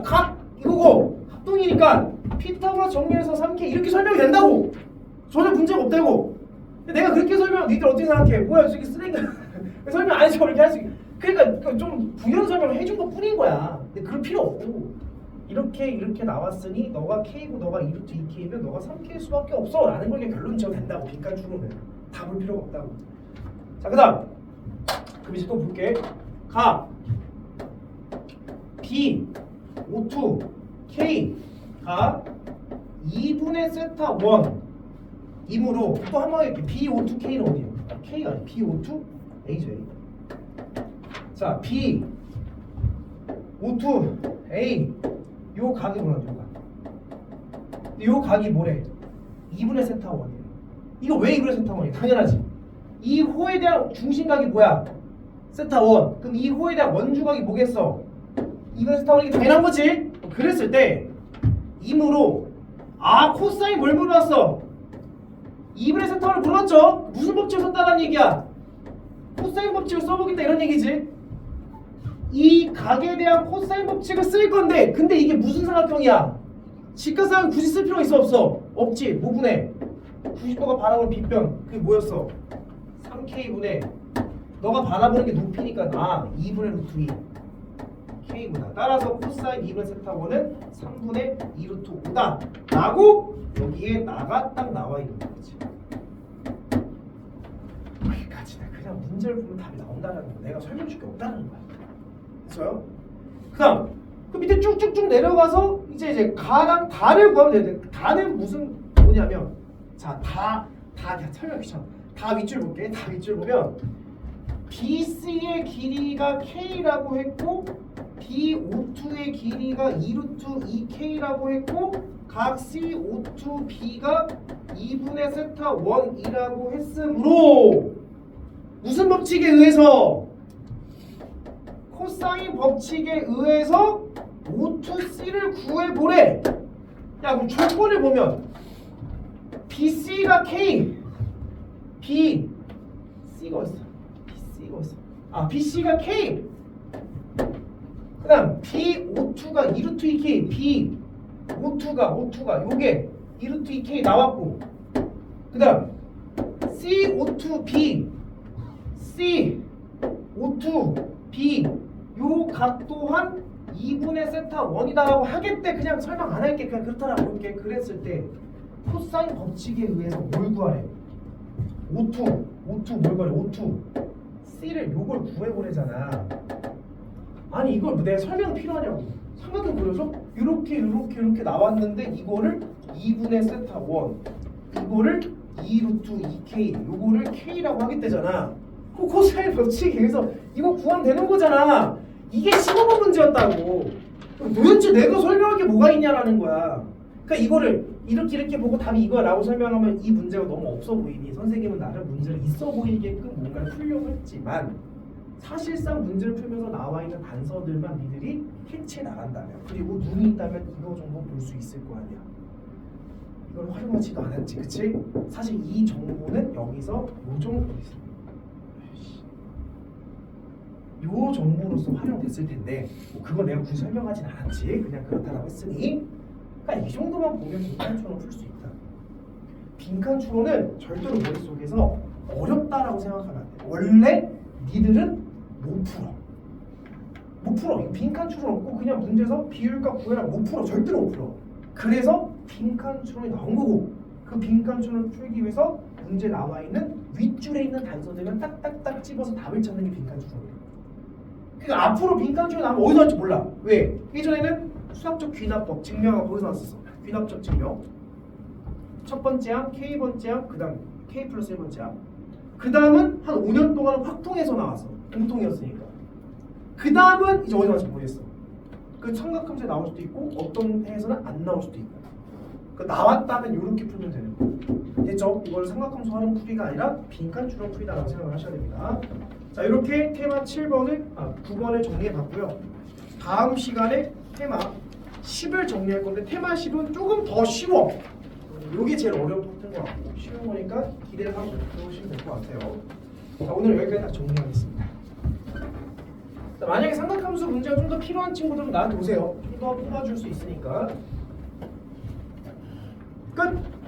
Speaker 1: 각 이거고 합동이니까 피타고라스 정리해서 3K 이렇게 설명이 된다고. 전혀 문제가 없다고. 근데 내가 그렇게 설명하면 니들 어떻게 생각해? 뭐야 저기 쓰레기 설명 안 해서 그렇게 할 수 있게. 그러니까 좀 부연 설명을 해준 것 뿐인 거야. 근데 그럴 필요 없고 이렇게 나왔으니 너가 K고 너가 2루트 2K면 너가 3K일 수밖에 없어 라는 걸 결론 지어도 된다고. 빈칸 추론은 다 볼 필요가 없다고. 자, 그 다음 그럼 이제 또 볼게. 가 B O2 K 가 2분의 세타 1 이므로 또 한 번 이렇게 B O2 K는 어디야? K가 아니야. B O2 A죠. A. 자, B O2 A 요 각이 뭐라고? 요 각이 뭐래? 2분의 세타 1이에요. 이거 왜 2분의 세타 1이야? 당연하지. 이 호에 대한 중심각이 뭐야? 세타 1. 그럼 이 호에 대한 원주각이 뭐겠어? 2분의 세타 1이 당연한 거지. 그랬을 때 이므로 코사인 뭘 물어봤어? 2분의 세타 1을 물어봤죠? 무슨 법칙을 썼다는 얘기야? 코사인 법칙을 써보겠다 이런 얘기지. 이 각에 대한 코사인 법칙을 쓸 건데 근데 이게 무슨 삼각형이야? 직각삼각형 굳이 쓸 필요가 있어 없어? 없지. 5분의 90도가 바라보는 빗변 그게 뭐였어? 3K분의 너가 바라보는 게 높이니까 2분의 루트 2 K구나. 따라서 코사인 2분의 세타고는 3분의 2 루트 5다 라고 여기에 나가 딱 나와 있는 거지. 여기까지. 그냥 문제를 보면 답이 나온다는 거. 내가 설명 줄 게 없다는 거야. 됐어요? 그다음 그 밑에 쭉쭉쭉 내려가서 이제 가랑 다를 구하면 되는데 다는 무슨 뭐냐면 다 설명 귀찮아. 다 윗줄 볼게. 다 윗줄 보면 BC의 길이가 K라고 했고 B52의 길이가 2루트 2K라고 했고 각 C52B가 2분의 세타 1이라고 했으므로 무슨 법칙에 의해서? 코사인 법칙에 의해서 O2C를 구해보래. 야, 그럼 조건을 보면 BC가 K, B, C가 있어. BC가 있어. BC가 K. 그다음 B O2가 2루트 2K, B O2가 요게 2루트 2K 나왔고, 그다음 C O2B, C O2B 요 각 또한 2분의 세타 1이다라고 하겠대. 그냥 설명 안 할게. 그냥 그렇다라고 볼게. 그랬을 때 코사인 법칙에 의해서 뭘 구하래? O2 뭘 구하래? O2 C를 요걸 구해보래잖아. 아니 이걸 내가 설명 필요하냐고. 삼각형 그려서 이렇게 나왔는데 이거를 2분의 세타 1 이거를 2루트 2K 요거를 K라고 하겠대잖아. 그 코사인 법칙에 의해서 이거 구하면 되는 거잖아. 이게 15번 문제였다고. 도대체 내가 설명할 게 뭐가 있냐라는 거야. 그러니까 이거를 이렇게 보고 답이 이거라고 설명하면 이 문제가 너무 없어 보이니 선생님은 나름 문제를 있어 보이게끔 뭔가를 풀려고 했지만 사실상 문제를 풀면서 나와 있는 단서들만 니들이 캐치해 나간다면 그리고 눈이 있다면 이거 정도 볼 수 있을 거 아니야. 이걸 활용하지도 않았지, 그치? 사실 이 정보는 여기서 요 정도 있어. 요 정보로서 활용됐을 텐데 그거 내가 굳이 설명하진 않았지. 그냥 그렇다라고 했으니 그러니까 이 정도만 보면 빈칸 추론을 풀 수 있다. 빈칸 추론은 절대로 머릿속에서 어렵다라고 생각하면 안 돼. 원래 니들은 못 풀어. 이 빈칸 추론 없고 그냥 문제에서 비율값 구해라 못 풀어. 절대로 못 풀어. 그래서 빈칸 추론이 나온 거고 그 빈칸 추론을 풀기 위해서 문제 나와 있는 윗줄에 있는 단서들만 딱딱딱 집어서 답을 찾는 게 빈칸 추정이에요. 그러니까 앞으로 빈칸 추정 나오면 어디서 할지 몰라. 왜? 예전에는 수학적 귀납법 증명하고 거기서 나왔었어. 귀납적 증명. 첫 번째 항, K번째 항, 그 다음 K 플러스 1번째 항. 그 다음은 한 5년 동안 확통해서 나왔어. 공통이었으니까. 그 다음은 이제 어디 나올지 모르겠어. 그 삼각함수에 나올 수도 있고 어떤 해에서는 안 나올 수도 있고. 그 나왔다면 이렇게 풀면 되는 거. 됐죠? 이걸 삼각함수 활용 풀이가 아니라 빈칸 추론 풀이다라고 생각을 하셔야 됩니다. 자, 이렇게 테마 9번을 정리해 봤고요. 다음 시간에 테마 10을 정리할 건데 테마 10은 조금 더 쉬워. 이게 제일 어려운 파트인 것 같고 쉬운 거니까 기대를 하고 들어오시면 될 것 같아요. 자, 오늘 여기까지 다 정리하겠습니다. 자, 만약에 삼각함수 문제가 좀 더 필요한 친구들은 나한테 오세요. 좀 더 뽑아줄 수 있으니까.